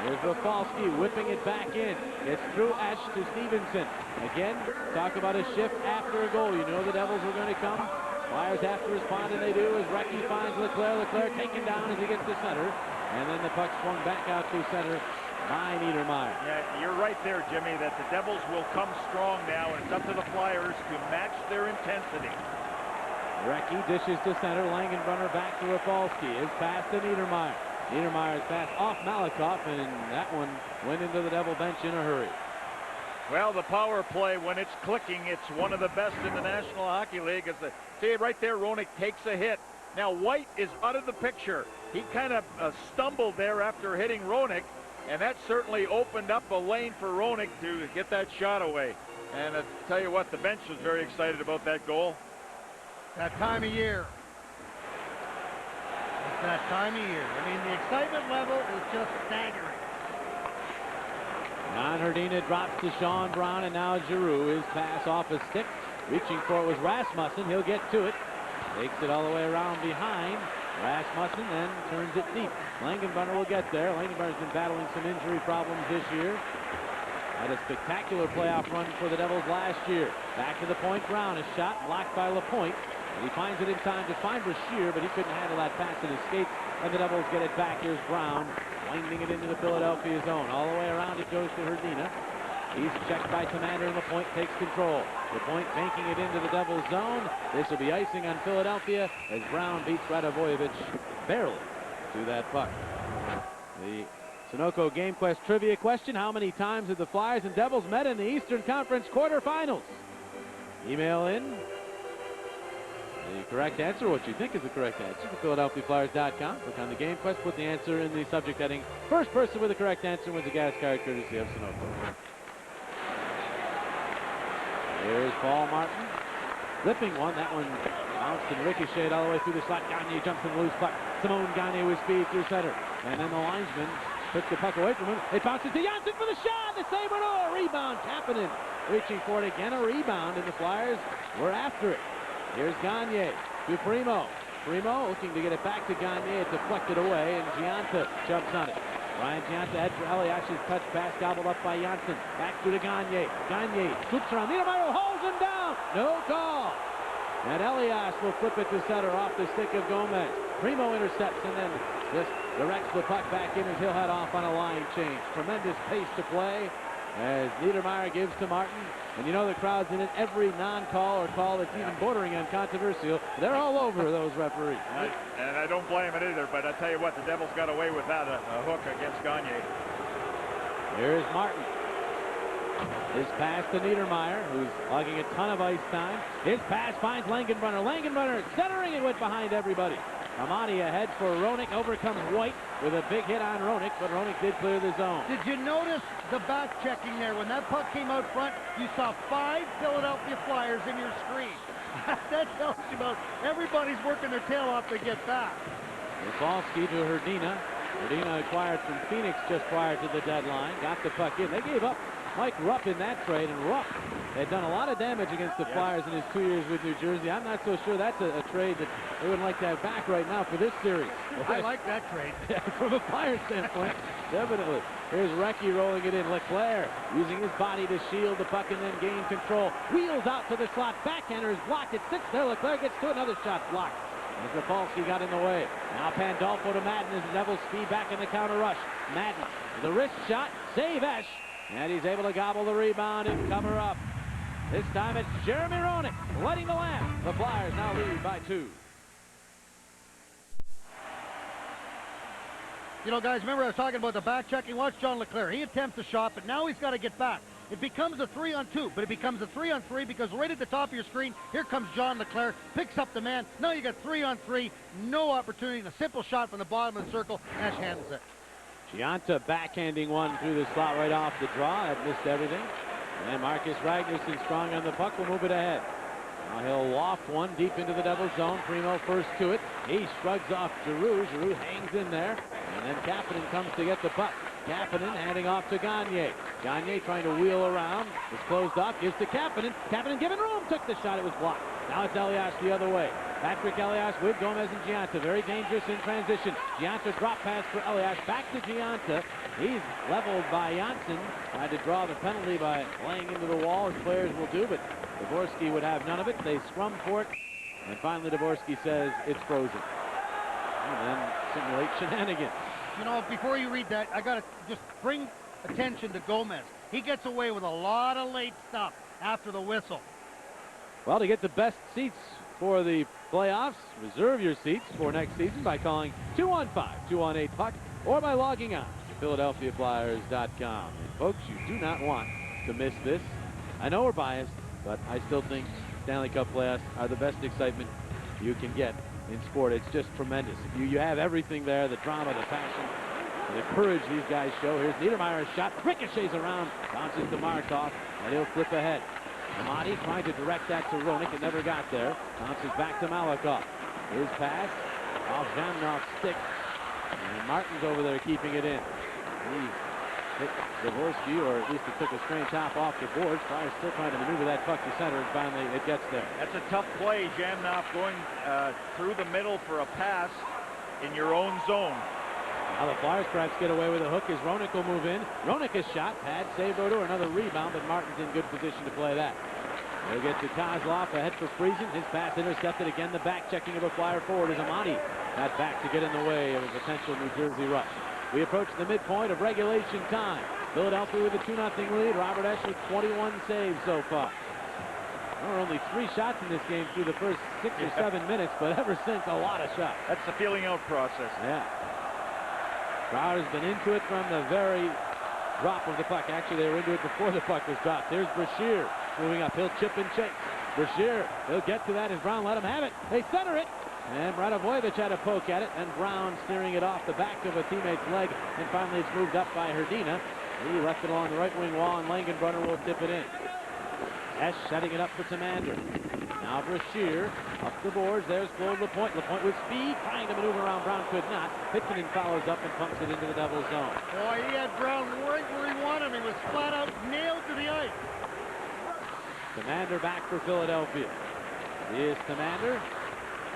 Here's Rafalski whipping it back in. It's through Esche to Stevenson. Again, talk about a shift after a goal. You know the Devils were going to come. Flyers have to respond, and they do, as Recchi finds Leclerc. Leclerc taken down as he gets to center. And then the puck swung back out to center by Neidermayer. Yeah, you're right there, Jimmy, that the Devils will come strong now, and it's up to the Flyers to match their intensity. Recchi dishes to center. Langenbrunner back to Rafalski. His pass to Neidermayer. Neidermayer's pass off Malakoff, and that one went into the Devil bench in a hurry. Well, the power play, when it's clicking, it's one of the best in the National Hockey League. See, right there, Roenick takes a hit. Now, White is out of the picture. He kind of stumbled there after hitting Roenick, and that certainly opened up a lane for Roenick to get that shot away. And I tell you what, the bench was very excited about that goal. That time of year. It's that time of year. I mean, the excitement level is just staggering. Jan Hrdina drops to Sean Brown, and now Giroux. His pass off a stick. Reaching for it was Rasmussen. He'll get to it. Takes it all the way around behind. Rasmussen then turns it deep. Langenbrunner will get there. Langenbrunner's been battling some injury problems this year. Had a spectacular playoff run for the Devils last year. Back to the point. Brown, a shot blocked by LaPointe. And he finds it in time to find Brashear, but he couldn't handle that pass and escape. And the Devils get it back. Here's Brown, winding it into the Philadelphia zone. All the way around it goes to Hrdina. He's checked by Commander, and LaPointe takes control. LaPointe banking it into the Devils zone. This will be icing on Philadelphia as Brown beats Radovojevic barely to that puck. The Sunoco Game Quest trivia question: how many times have the Flyers and Devils met in the Eastern Conference Quarterfinals? Email in the correct answer, what you think is the correct answer, to PhiladelphiaFlyers.com. Click on the Game Quest, put the answer in the subject heading. First person with the correct answer wins a gas card courtesy of Sunoco. Here's Paul Martin. Flipping one. That one bounced and ricocheted all the way through the slot. Gagne jumps in the loose puck. Simone Gagne with speed through center. And then the linesman took the puck away from him. It bounces to Johnsson for the shot. The save, a rebound. Kapanen reaching for it again. A rebound, and the Flyers were after it. Here's Gagne to Primo. Primo looking to get it back to Gagne. It deflected away, and Gianta jumps on it. Ryan Gianta head for Eliash's touch pass, gobbled up by Johnsson. Back to Gagne. Gagne scoops around. Neidermayer holds him down. No call. And Elias will flip it to center off the stick of Gomez. Primo intercepts and then just directs the puck back in as he'll head off on a line change. Tremendous pace to play as Neidermayer gives to Martin. And you know the crowd's in it. Every non-call or call that's even bordering on controversial, they're all over those referees. And I don't blame it either, but I tell you what, the Devils got away with that, a hook against Gagne. Here's Martin. His pass to Neidermayer, who's logging a ton of ice time. His pass finds Langenbrunner. Langenbrunner centering it, went behind everybody. Amani ahead for Roenick, overcomes White with a big hit on Roenick, but Roenick did clear the zone. Did you notice the back checking there? When that puck came out front, you saw 5 Philadelphia Flyers in your screen. That tells you about everybody's working their tail off to get back. Rafalski to Hrdina. Hrdina acquired from Phoenix just prior to the deadline. Got the puck in. They gave up Mike Rupp in that trade, and Rupp had done a lot of damage against the Flyers in his 2 years with New Jersey. I'm not so sure that's a trade that they wouldn't like to have back right now for this series. I like that trade. From a Flyers standpoint, definitely. Here's Recchi rolling it in. Leclerc using his body to shield the puck and then gain control. Wheels out to the slot. Backhander is blocked. It sits there. Leclerc gets to another shot blocked. As Rafalski got in the way. Now Pandolfo to Madden as the Devils speed back in the counter rush. Madden, the wrist shot, save Esche. And he's able to gobble the rebound and cover up. This time it's Jeremy Roenick lighting the lamp. The Flyers now lead by 2. You know, guys, remember I was talking about the back checking? Watch John Leclerc. He attempts a shot, but now he's got to get back. It becomes a 3-on-2, but it becomes a 3-on-3 because right at the top of your screen, here comes John Leclerc, picks up the man. Now you got 3-on-3, no opportunity, and a simple shot from the bottom of the circle. Esche handles it. Gianta backhanding one through the slot right off the draw. That missed everything. And then Marcus Ragnarsson strong on the puck will move it ahead. Now he'll loft one deep into the Devils zone. Primo first to it. He shrugs off Giroux. Giroux hangs in there. And then Kapanen comes to get the puck. Kapanen handing off to Gagne. Gagne trying to wheel around. It's closed off. Gives to Kapanen. Kapanen giving room. Took the shot. It was blocked. Now it's Elias the other way. Patrick Elias with Gomez and Gianta. Very dangerous in transition. Gianta drop pass for Elias. Back to Gianta. He's leveled by Johnsson. Tried to draw the penalty by laying into the wall, as players will do, but Dvorsky would have none of it. They scrum for it. And finally, Dvorsky says it's frozen. And then simulate shenanigans. You know, before you read that, I got to just bring attention to Gomez. He gets away with a lot of late stuff after the whistle. Well, to get the best seats for the playoffs, reserve your seats for next season by calling 215-218-PUCK or by logging on to PhiladelphiaFlyers.com. And folks, you do not want to miss this. I know we're biased, but I still think Stanley Cup playoffs are the best excitement you can get in sport. It's just tremendous. You have everything there, the drama, the passion, the courage these guys show. Here's Neidermayer's shot, ricochets around, bounces to Markov, and he'll flip ahead. Amati trying to direct that to Roenick. It never got there. Bounces back to Malakoff. His pass off Zhamnov's stick. And Martin's over there keeping it in. He hit Dvorsky, or at least it took a strange hop off the boards. Flyers still trying to maneuver that puck to center, and finally it gets there. That's a tough play. Zhamnov going through the middle for a pass in your own zone. Now the Flyers perhaps get away with a hook as Roenick will move in. Roenick is shot. Pad save Brodeur. Another rebound, but Martin's in good position to play that. They'll get to Kozlov ahead for Friesen. His pass intercepted again. The back checking of a Flyer forward is Amati. That back to get in the way of a potential New Jersey rush. We approach the midpoint of regulation time. Philadelphia with a 2-0 lead. Robert Esche with 21 saves so far. There were only 3 shots in this game through the first 6 or 7 minutes, but ever since, a lot of shots. That's the feeling out process. Yeah. Crowder's been into it from the very drop of the puck. Actually, they were into it before the puck was dropped. There's Brashear moving up. He'll chip and chase. Brashear, he'll get to that as Brown let him have it. They center it. And Radavojevic had a poke at it, and Brown steering it off the back of a teammate's leg. And finally, it's moved up by Hrdina. He left it along the right wing wall, and Langenbrunner will tip it in. Esche setting it up for Tamander. Now Brashear up the boards. There's Claude Lapointe. Lapointe with speed, trying to maneuver around. Brown could not. Pitkanen follows up and pumps it into the Devils zone. Boy, he had Brown right where he wanted him. He was flat out nailed to the ice. Tamander back for Philadelphia. Here's Tamander.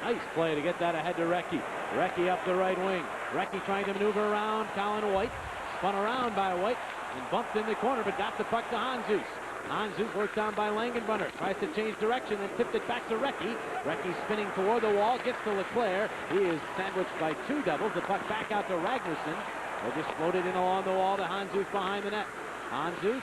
Nice play to get that ahead to Recchi. Recchi up the right wing. Recchi trying to maneuver around Colin White. Spun around by White and bumped in the corner, but got the puck to Handzus. Handzus worked down by Langenbrunner. Tries to change direction, then tipped it back to Recchi. Recchi spinning toward the wall, gets to Leclerc. He is sandwiched by 2 Devils. The puck back out to Ragnarsson. They just floated in along the wall to Handzus behind the net. Handzus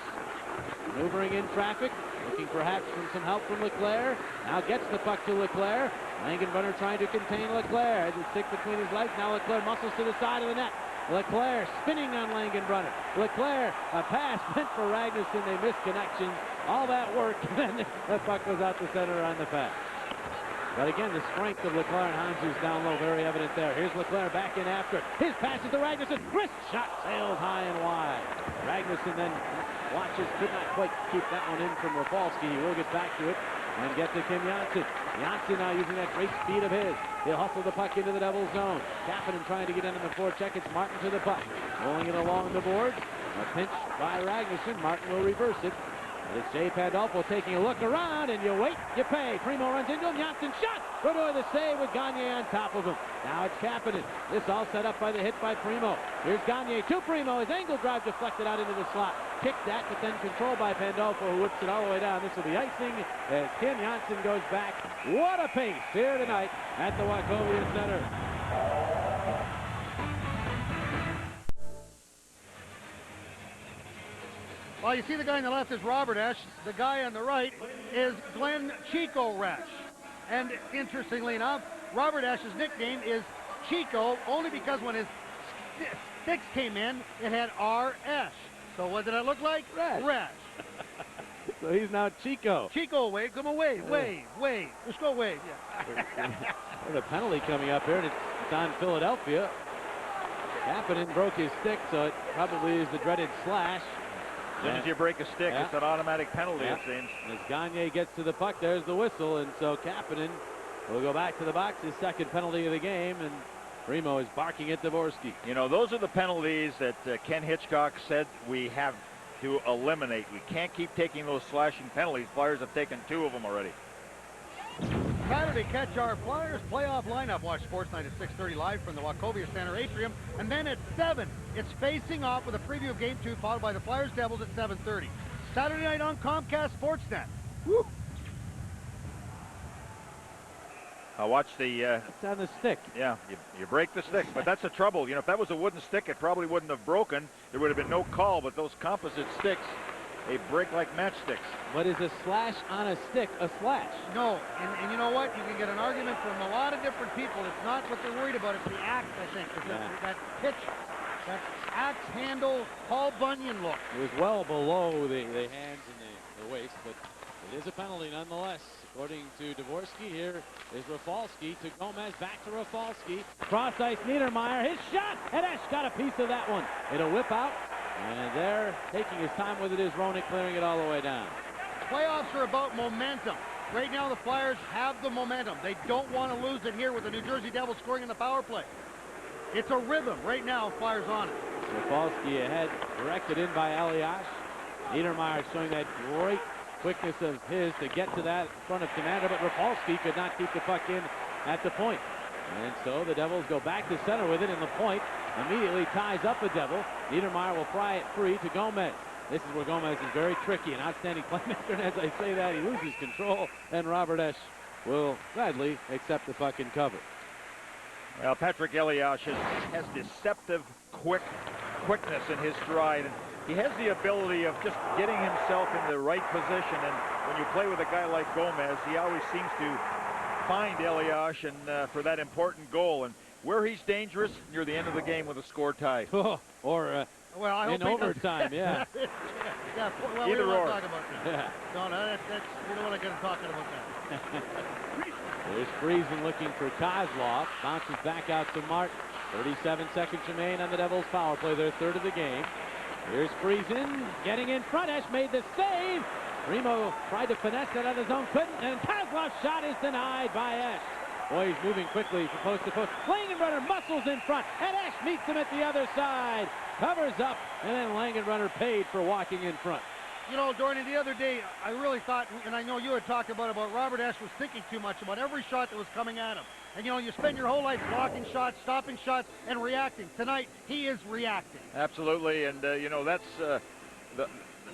maneuvering in traffic, looking perhaps for some help from Leclerc. Now gets the puck to Leclerc. Langenbrunner trying to contain Leclerc. Has it stick between his legs. Now Leclerc muscles to the side of the net. Leclerc spinning on Langenbrunner. Leclerc, a pass meant for Ragnarsson. They missed connections. All that work, and then the puck goes out the center on the pass. But again, the strength of Leclerc and Handzus down low, very evident there. Here's Leclerc back in after it. His pass is to Ragnarsson. Wrist shot sails high and wide. Ragnarsson then watches, could not quite keep that one in from Rafalski. He will get back to it and get to Kim Johnsson. Johnsson now using that great speed of his. He'll hustle the puck into the Devils zone. Kapanen trying to get into the forecheck. It's Martin to the puck. Rolling it along the boards. A pinch by Ragnarsson. Martin will reverse it. It's Jay Pandolfo taking a look around, and you wait, you pay. Primo runs into him. Johnsson shot. Brodeur the save with Gagne on top of him. Now it's Kapanen. This all set up by the hit by Primo. Here's Gagne to Primo. His angle drive deflected out into the slot. Kicked that, but then controlled by Pandolfo, who whips it all the way down. This will be icing as Kim Johnsson goes back. What a pace here tonight at the Wachovia Center. Well, you see the guy on the left is Robert Esche. The guy on the right is Glenn Chico Resch. And interestingly enough, Robert Esche's nickname is Chico only because when his sticks came in, it had R. Esche. So what did it look like? Resch. So he's now Chico. Chico, wave. Come on, wave. Let's go wave. Yeah. There's a penalty coming up here, and it's on Philadelphia. Kapanen broke his stick, so it probably is the dreaded slash. As soon as you break a stick, it's an automatic penalty, it seems. As Gagne gets to the puck, there's the whistle, and so Kapanen will go back to the box, his second penalty of the game, and Primo is barking at Dvorsky. You know, those are the penalties that Ken Hitchcock said we have to eliminate. We can't keep taking those slashing penalties. Flyers have taken 2 of them already. Saturday, catch our Flyers playoff lineup. Watch Sportsnet at 6:30 live from the Wachovia Center atrium. And then at 7, it's facing off with a preview of Game 2, followed by the Flyers Devils at 7:30. Saturday night on Comcast SportsNet. Woo! I watched the... It's on the stick. Yeah, you break the stick, but that's the trouble. You know, if that was a wooden stick, it probably wouldn't have broken. There would have been no call, but those composite sticks, they break like matchsticks. But is a slash on a stick a slash? No, and you know what? You can get an argument from a lot of different people. It's not what they're worried about. It's the axe, I think. It's that pitch, that axe handle, Paul Bunyan look. It was well below the hands and the waist, but it is a penalty nonetheless. According to Dvorsky, here is Rafalski to Gomez, back to Rafalski. Cross ice, Neidermayer, his shot, and Esche got a piece of that one. It'll whip out, and there, taking his time with it, is Roenick clearing it all the way down. Playoffs are about momentum. Right now, the Flyers have the momentum. They don't want to lose it here with the New Jersey Devils scoring in the power play. It's a rhythm right now, Flyers on it. Rafalski ahead, directed in by Elias. Neidermayer showing that great quickness of his to get to that in front of Commander, but Rafalski could not keep the puck in at the point. And so the Devils go back to center with it, and the point immediately ties up the Devil. Neidermayer will pry it free to Gomez. This is where Gomez is very tricky, an outstanding playmaker, and as I say that, he loses control, and Robert Esche will gladly accept the puck and cover. Well, Patrick Elias has deceptive quickness in his stride, and he has the ability of just getting himself in the right position, and when you play with a guy like Gomez, he always seems to find Elias and for that important goal. And where he's dangerous, near the end of the game with a score tie. Or well, I in overtime, yeah. Yeah, well, we Either don't want or. to talk about that. Yeah. No, that's we don't want to get talking about that. There's Friesen looking for Kozlov. Bounces back out to Martin. 37 seconds remain on the Devils' power play, their third of the game. Here's Friesen getting in front. Esche made the save. Primo tried to finesse it on his own, couldn't, and Kozlov's shot is denied by Esche. Boy, he's moving quickly from post to post. Langenbrunner muscles in front, and Esche meets him at the other side. Covers up, and then Langenbrunner paid for walking in front. You know, Dorney, the other day, I really thought, and I know you had talked about Robert Esche was thinking too much about every shot that was coming at him. And, you know, you spend your whole life blocking shots, stopping shots, and reacting. Tonight, he is reacting. Absolutely, and, you know, that's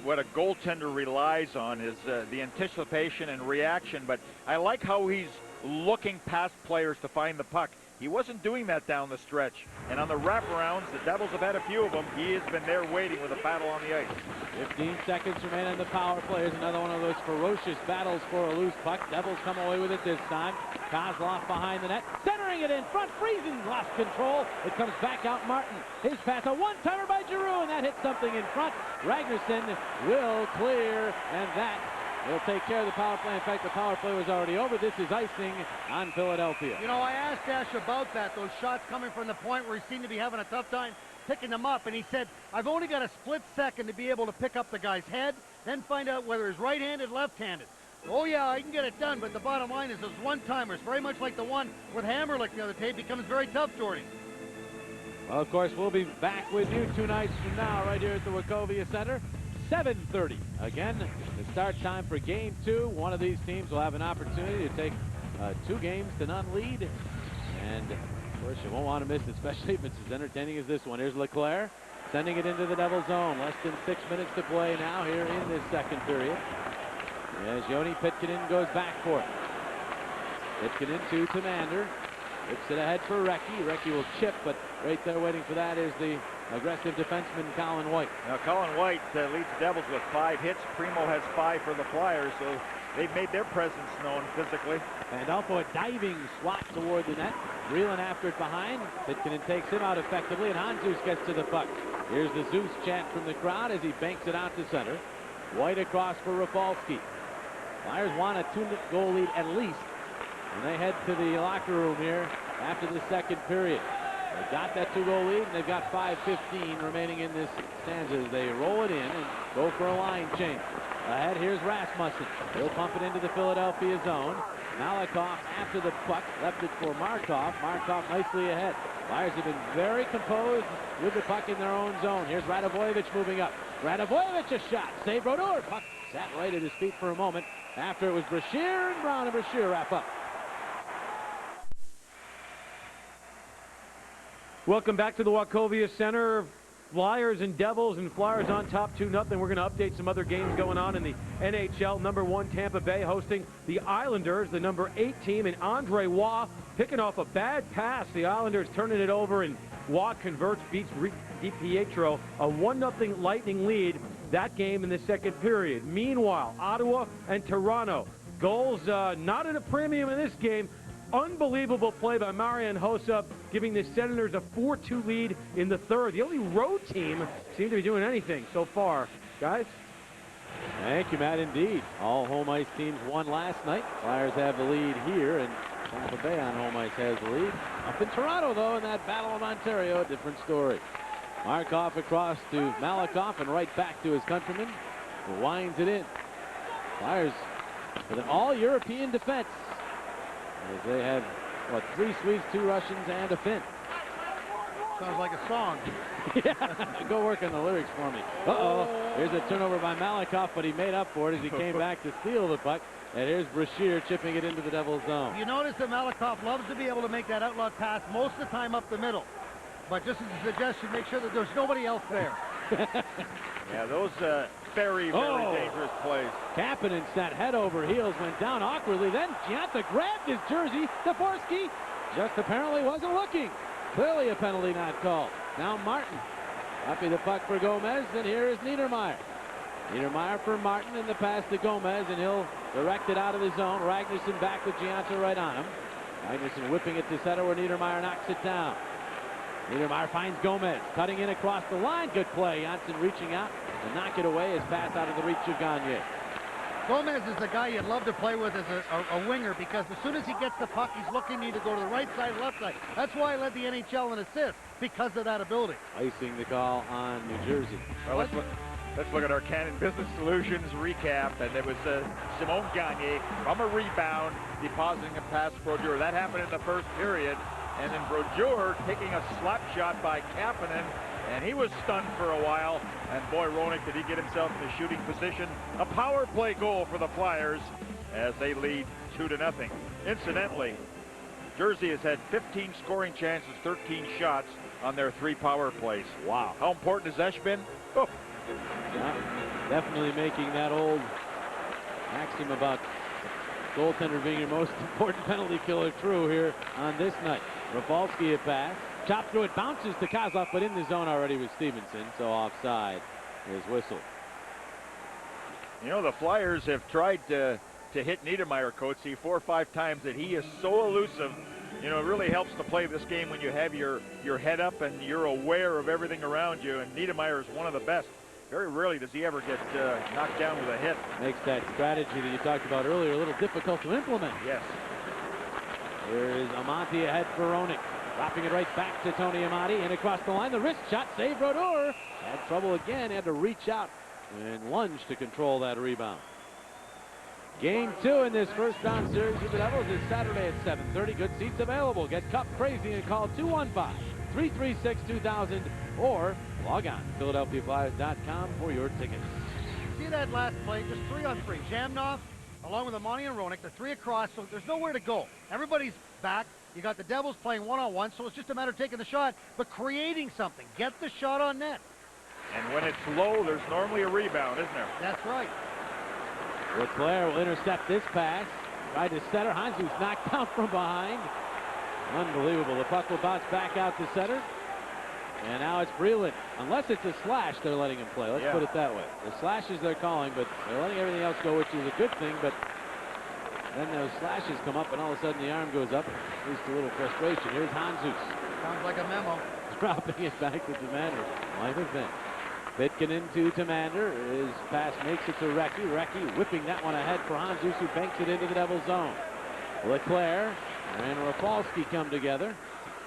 what a goaltender relies on is the anticipation and reaction. But I like how he's looking past players to find the puck. He wasn't doing that down the stretch. And on the wraparounds, the Devils have had a few of them. He has been there waiting with a paddle on the ice. 15 seconds remain on the power play. Here's another one of those ferocious battles for a loose puck. Devils come away with it this time. Kozlov behind the net, centering it in front. Friesen lost control. It comes back out Martin. His pass, a one-timer by Giroux, and that hits something in front. Ragnarsson will clear, and that will take care of the power play. In fact, the power play was already over. This is icing on Philadelphia. You know, I asked Esche about that, those shots coming from the point where he seemed to be having a tough time picking them up, and he said, I've only got a split second to be able to pick up the guy's head, then find out whether he's right-handed, left-handed. Oh, yeah, I can get it done, but the bottom line is those one-timers, very much like the one with Hammerlick the other day, becomes very tough, Jordy. Well, of course, we'll be back with you 2 nights from now right here at the Wachovia Center. 7:30. Again, the start time for Game 2. One of these teams will have an opportunity to take 2 games to none lead. And, of course, you won't want to miss it, especially if it's as entertaining as this one. Here's Leclerc sending it into the Devil zone. Less than 6 minutes to play now here in this second period. As Joni Pitkanen goes back for it. Pitkanen to Commander. Whips it ahead for Recchi. Recchi will chip, but right there waiting for that is the aggressive defenseman Colin White. Now, Colin White leads the Devils with 5 hits. Primo has 5 for the Flyers, so they've made their presence known physically. And also a diving swat toward the net. Reeling after it behind. Pitkanen takes him out effectively, and Hanzus gets to the puck. Here's the Zeus chant from the crowd as he banks it out to center. White across for Rafalski. Flyers want a 2-goal lead at least. And they head to the locker room here after the second period. They got that 2-goal lead, and they've got 5:15 remaining in this stanza. They roll it in and go for a line change. Ahead, here's Rasmussen. He'll pump it into the Philadelphia zone. Malakoff after the puck, left it for Markov. Markov nicely ahead. Flyers have been very composed with the puck in their own zone. Here's Radovojevic moving up. Radovojevic a shot. Save Brodeur. Puck sat right at his feet for a moment after it was Brashear and Brown, and Brashear wrap up. Welcome back to the Wachovia Center. Flyers and Devils, and Flyers on top 2-0. We're going to update some other games going on in the NHL. Number 1, Tampa Bay hosting the Islanders, the number 8 team, and Andre Waugh picking off a bad pass. The Islanders turning it over, and Waugh converts, beats DiPietro, a 1-0 Lightning lead. That game in the second period. Meanwhile, Ottawa and Toronto. Goals not at a premium in this game. Unbelievable play by Marian Hossa, giving the Senators a 4-2 lead in the third. The only road team seemed to be doing anything so far. Guys? Thank you, Matt, indeed. All home ice teams won last night. Flyers have the lead here, and Tampa Bay on home ice has the lead. Up in Toronto, though, in that Battle of Ontario, a different story. Markov across to Malakoff and right back to his countryman, who winds it in. Flyers with an all-European defense, as they had, 3 Swedes, 2 Russians, and a Finn. Sounds like a song. Yeah, go work on the lyrics for me. Uh-oh, here's a turnover by Malakoff, but he made up for it as he came back to steal the puck. And here's Brashear chipping it into the Devils' zone. You notice that Malakoff loves to be able to make that outlawed pass most of the time up the middle. But just as a suggestion, make sure that there's nobody else there. Yeah, those very, very dangerous plays. Kapanen's that head over heels went down awkwardly. Then Gianta grabbed his jersey. Dvorsky just apparently wasn't looking. Clearly a penalty not called. Now Martin. Happy the puck for Gomez, and here is Neidermayer. Neidermayer for Martin, and the pass to Gomez, and he'll direct it out of the zone. Ragnarsson back with Gianta right on him. Ragnarsson whipping it to center where Neidermayer knocks it down. Neidermayer finds Gomez, cutting in across the line. Good play. Johnsson reaching out to knock it away. His pass out of the reach of Gagne. Gomez is the guy you'd love to play with as a winger, because as soon as he gets the puck, he's looking either go to the right side or left side. That's why I led the NHL in assists, because of that ability. Icing the call on New Jersey. Well, let's look at our Canon Business Solutions recap. And it was Simon Gagne from a rebound, depositing a pass to Brodeur. That happened in the first period. And then Brodeur taking a slap shot by Kapanen, and he was stunned for a while. And boy, Roenick, did he get himself in the shooting position. A power play goal for the Flyers as they lead 2-0. Incidentally, Jersey has had 15 scoring chances, 13 shots on their 3 power plays. Wow. How important has Esche been? Oh. Yeah, definitely making that old maxim about goaltender being your most important penalty killer true here on this night. Rafalski a pass. Chopped through it, bounces to Kozlov, but in the zone already with Stevenson, so offside is whistled. You know, the Flyers have tried to hit Neidermayer, Coatsey, 4 or 5 times, that he is so elusive. You know, it really helps to play this game when you have your head up and you're aware of everything around you, and Neidermayer is one of the best. Very rarely does he ever get knocked down with a hit. Makes that strategy that you talked about earlier a little difficult to implement. Yes. Here is Amati ahead for Roenick. Dropping it right back to Tony Amati, and across the line, the wrist shot, save Brodeur. Had trouble again, had to reach out and lunge to control that rebound. Game 2 in this first round series with the Devils is Saturday at 7:30. Good seats available. Get Cup crazy and call 215-336-2000 or log on to PhiladelphiaFlyers.com for your tickets. See that last play, just 3-on-3. Jamnov, along with Amani and Roenick, the 3 across, so there's nowhere to go. Everybody's back. You got the Devils playing 1-on-1, so it's just a matter of taking the shot, but creating something. Get the shot on net. And when it's low, there's normally a rebound, isn't there? That's right. Leclerc will intercept this pass. Tried to center. Hanzu's knocked down from behind. Unbelievable. The puck will bounce back out to center. And now it's Breland. Unless it's a slash, they're letting him play. Let's put it that way. The slashes they're calling, but they're letting everything else go, which is a good thing. But then those slashes come up, and all of a sudden the arm goes up. At least a little frustration. Here's Hanzus. Sounds like a memo. Dropping it back to Tamander. Might have been. Pitkin into Tamander. His pass makes it to Recchi. Recchi whipping that one ahead for Hanzus, who banks it into the Devils' zone. Leclerc and Rafalski come together.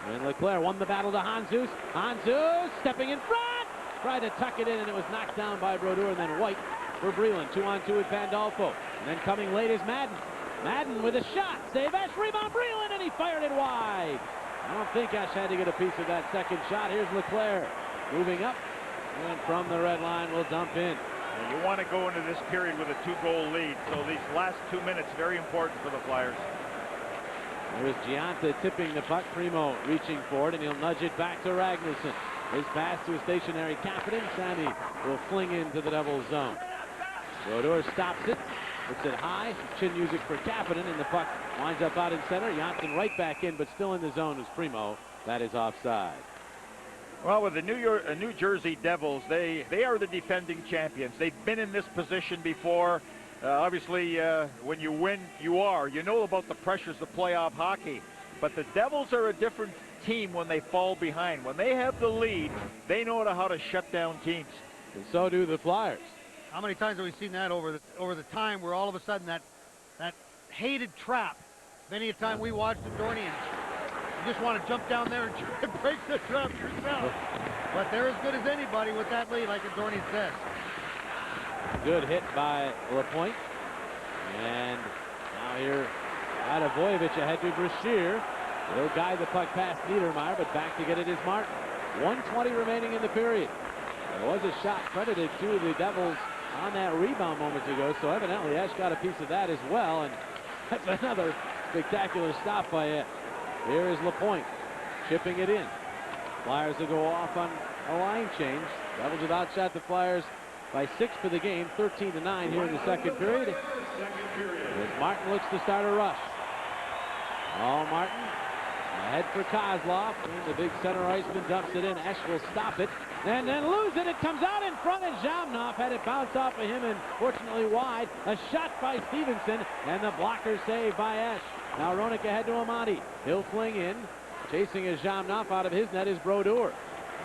And Leclerc won the battle to Hanzus. Hanzus stepping in front. Tried to tuck it in, and it was knocked down by Brodeur, and then White for Breland. 2-on-2 with Pandolfo. And then coming late is Madden. Madden with a shot. Save Esche. Rebound Breland, and he fired it wide. I don't think Esche had to get a piece of that second shot. Here's Leclerc moving up. And from the red line, will dump in. And you want to go into this period with a 2-goal lead. So these last 2 minutes, very important for the Flyers. There was Gianta tipping the puck. Primo reaching for it, and he'll nudge it back to Ragnarsson. His pass to a stationary Kapanen. Sami will fling into the Devils' zone. Brodeur stops it, puts it high. Chin music for Kapanen, and the puck winds up out in center. Johnsson right back in, but still in the zone is Primo. That is offside. Well, with the New Jersey Devils, they are the defending champions. They've been in this position before. Obviously, when you win, you are. You know about the pressures of playoff hockey. But the Devils are a different team when they fall behind. When they have the lead, they know how to shut down teams. And so do the Flyers. How many times have we seen that over the time where all of a sudden that hated trap? Many a time we watched the Dornians. You just want to jump down there and try to break the trap yourself. But they're as good as anybody with that lead, like a Dornian says. Good hit by LaPointe. And now here, Wachovia ahead to Brashear. He'll guide the puck past Neidermayer, but back to get it is Martin. 1:20 remaining in the period. There was a shot credited to the Devils on that rebound moments ago, so evidently Esche got a piece of that as well, and that's another spectacular stop by Esche. Here is LaPointe chipping it in. Flyers will go off on a line change. Devils have outshot the Flyers by 6 for the game, 13-9 here in the second period. As Martin looks to start a rush. Oh, Martin ahead for Kozlov, and the big center iceman dumps it in. Esche will stop it and then lose it. It comes out in front, and Jamnov had it bounce off of him and fortunately wide. A shot by Stevenson, and the blocker saved by Esche. Now Roenick ahead to Amati. He'll fling in. Chasing a Jamnov out of his net is Brodeur.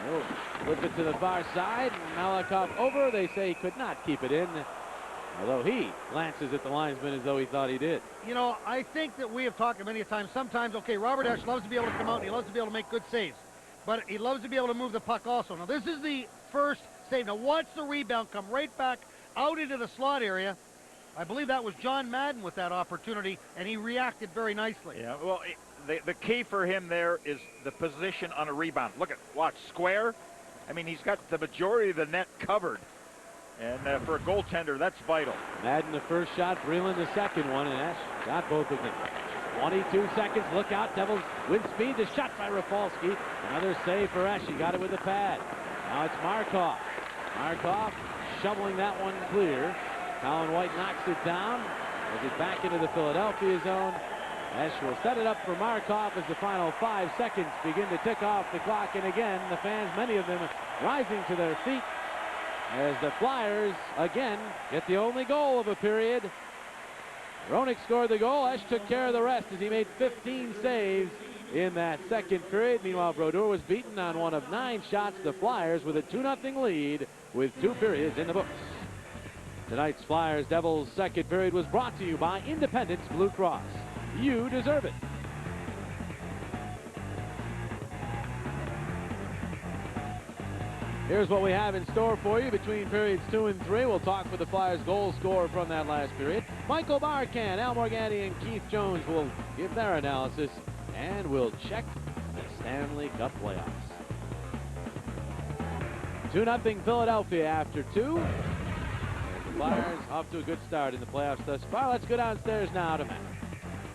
He'll flip it to the far side. Malakoff over. They say he could not keep it in, although he glances at the linesman as though he thought he did. You know, I think that we have talked many times. Sometimes, okay, Robert Esche loves to be able to come out and he loves to be able to make good saves, but he loves to be able to move the puck also. Now, this is the first save. Now, watch the rebound come right back out into the slot area. I believe that was John Madden with that opportunity, and he reacted very nicely. Yeah, well, the key for him there is the position on a rebound. Look at, watch, square. I mean, he's got the majority of the net covered. And for a goaltender, that's vital. Madden the first shot, Breland the second one, and Esche got both of them. 22 seconds, look out, Devils with speed. The shot by Rafalski. Another save for Esche, he got it with the pad. Now it's Markov. Markov shoveling that one clear. Colin White knocks it down. As it back into the Philadelphia zone. Esche will set it up for Markov as the final 5 seconds begin to tick off the clock. And again, the fans, many of them rising to their feet as the Flyers again get the only goal of a period. Roenick scored the goal. Esche took care of the rest as he made 15 saves in that second period. Meanwhile, Brodeur was beaten on one of 9 shots. The Flyers with a 2-0 lead with 2 periods in the books. Tonight's Flyers-Devils second period was brought to you by Independence Blue Cross. You deserve it. Here's what we have in store for you between periods 2 and 3. We'll talk with the Flyers goal scorer from that last period. Michael Barkan, Al Morganti, and Keith Jones will give their analysis, and we'll check the Stanley Cup playoffs. 2-0 Philadelphia after 2. And the Flyers off to a good start in the playoffs thus far. Let's go downstairs now to Matt.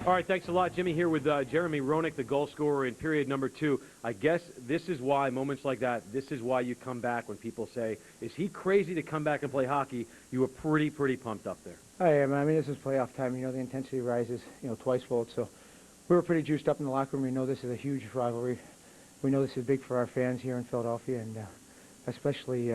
All right, thanks a lot, Jimmy, here with Jeremy Roenick, the goal scorer in period number 2. I guess this is why, moments like that, this is why you come back when people say, is he crazy to come back and play hockey? You were pretty pumped up there. I am. I mean, this is playoff time. You know, the intensity rises, twice-fold. So we were pretty juiced up in the locker room. We know this is a huge rivalry. We know this is big for our fans here in Philadelphia, and especially,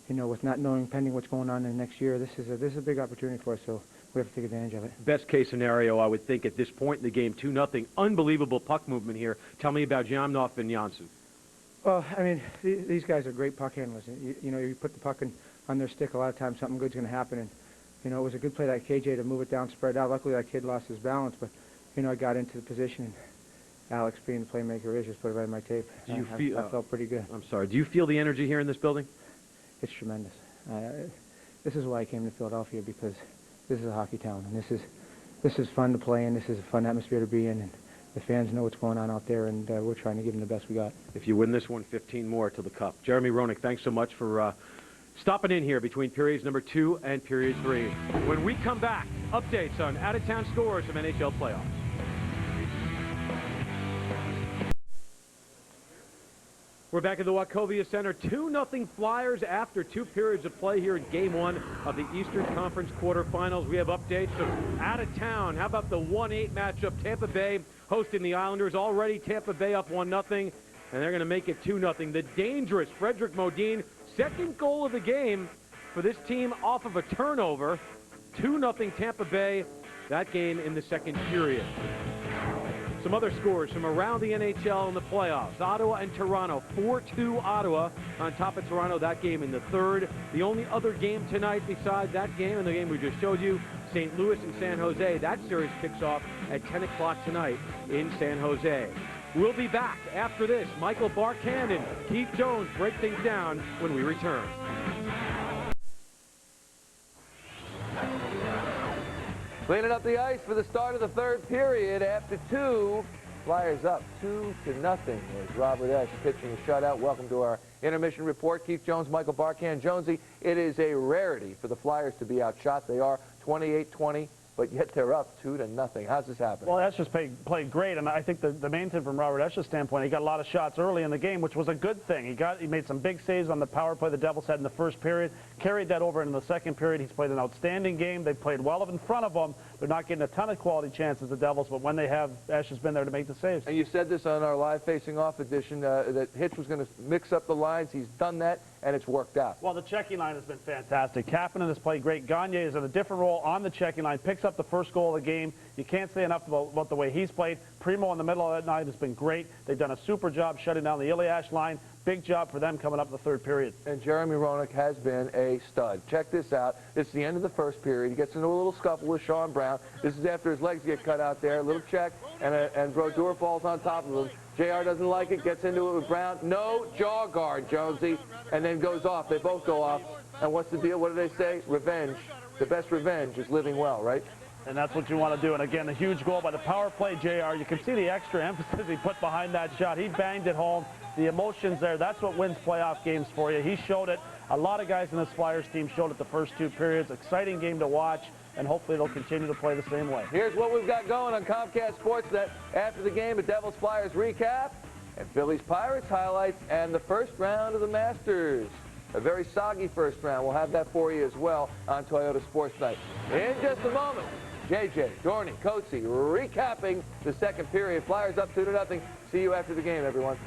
with not knowing pending what's going on in the next year, this is a big opportunity for us. So we have to take advantage of it. Best case scenario, I would think, at this point in the game, 2-0. Unbelievable puck movement here. Tell me about Jamnov and Johnsson. Well, I mean, these guys are great puck handlers. You put the puck on their stick, a lot of times something good's going to happen. And, it was a good play by KJ to move it down, spread out. Luckily, that kid lost his balance, but, I got into the position. And Alex, being the playmaker, is just put it right in my tape. I felt pretty good. I'm sorry. Do you feel the energy here in this building? It's tremendous. This is why I came to Philadelphia, because this is a hockey town, and this is fun to play in. This is a fun atmosphere to be in, and the fans know what's going on out there, and we're trying to give them the best we got. If you win this one, 15 more to the cup. Jeremy Roenick, thanks so much for stopping in here between periods number 2 and period 3. When we come back, updates on out-of-town scores from NHL playoffs. We're back at the Wachovia Center. 2-0 Flyers after 2 periods of play here in Game 1 of the Eastern Conference Quarterfinals. We have updates from out of town. How about the 1-8 matchup? Tampa Bay hosting the Islanders. Already Tampa Bay up 1-0, and they're going to make it 2-0. The dangerous Frederick Modine, second goal of the game for this team off of a turnover. 2-0 Tampa Bay. That game in the second period. Some other scores from around the NHL in the playoffs. Ottawa and Toronto, 4-2 Ottawa on top of Toronto, that game in the third. The only other game tonight besides that game and the game we just showed you, St. Louis and San Jose. That series kicks off at 10 o'clock tonight in San Jose. We'll be back after this. Michael Barkan and Keith Jones break things down when we return. Cleaning up the ice for the start of the third period after 2. Flyers up 2-0 as Robert Esche pitching a shutout. Welcome to our intermission report. Keith Jones, Michael Barkan. Jonesy, it is a rarity for the Flyers to be outshot. They are 28-20, but yet they're up 2-0. How's this happen? Well, Esche just played great, and I think the main thing from Robert Esche's standpoint, he got a lot of shots early in the game, which was a good thing. He made some big saves on the power play the Devils had in the first period, carried that over into the second period. He's played an outstanding game. They played well in front of him. They're not getting a ton of quality chances, the Devils, but when they have, Esche's been there to make the saves. And you said this on our live facing-off edition, that Hitch was going to mix up the lines. He's done that, and it's worked out. Well, the checking line has been fantastic. Kapanen has played great. Gagne is in a different role on the checking line, picks up the first goal of the game. You can't say enough about the way he's played. Primo in the middle of that night has been great. They've done a super job shutting down the Iliash line. Big job for them coming up in the third period. And Jeremy Roenick has been a stud. Check this out. It's the end of the first period. He gets into a little scuffle with Sean Brown. This is after his legs get cut out there. A little check, and Brodeur falls on top of him. JR doesn't like it, gets into it with Brown. No jaw guard, Jonesy, and then goes off. They both go off. And what's the deal? What do they say? Revenge. The best revenge is living well, right? And that's what you want to do. And again, a huge goal by the power play, JR. You can see the extra emphasis he put behind that shot. He banged it home. The emotions there, that's what wins playoff games for you. He showed it. A lot of guys in this Flyers team showed it the first 2 periods. Exciting game to watch, and hopefully they'll continue to play the same way. Here's what we've got going on Comcast SportsNet. After the game, a Devils-Flyers recap, and Phillies-Pirates highlights, and the first round of the Masters. A very soggy first round. We'll have that for you as well on Toyota Sports Night. In just a moment, JJ, Dorney, Coatsey recapping the second period. Flyers up 2-0. See you after the game, everyone.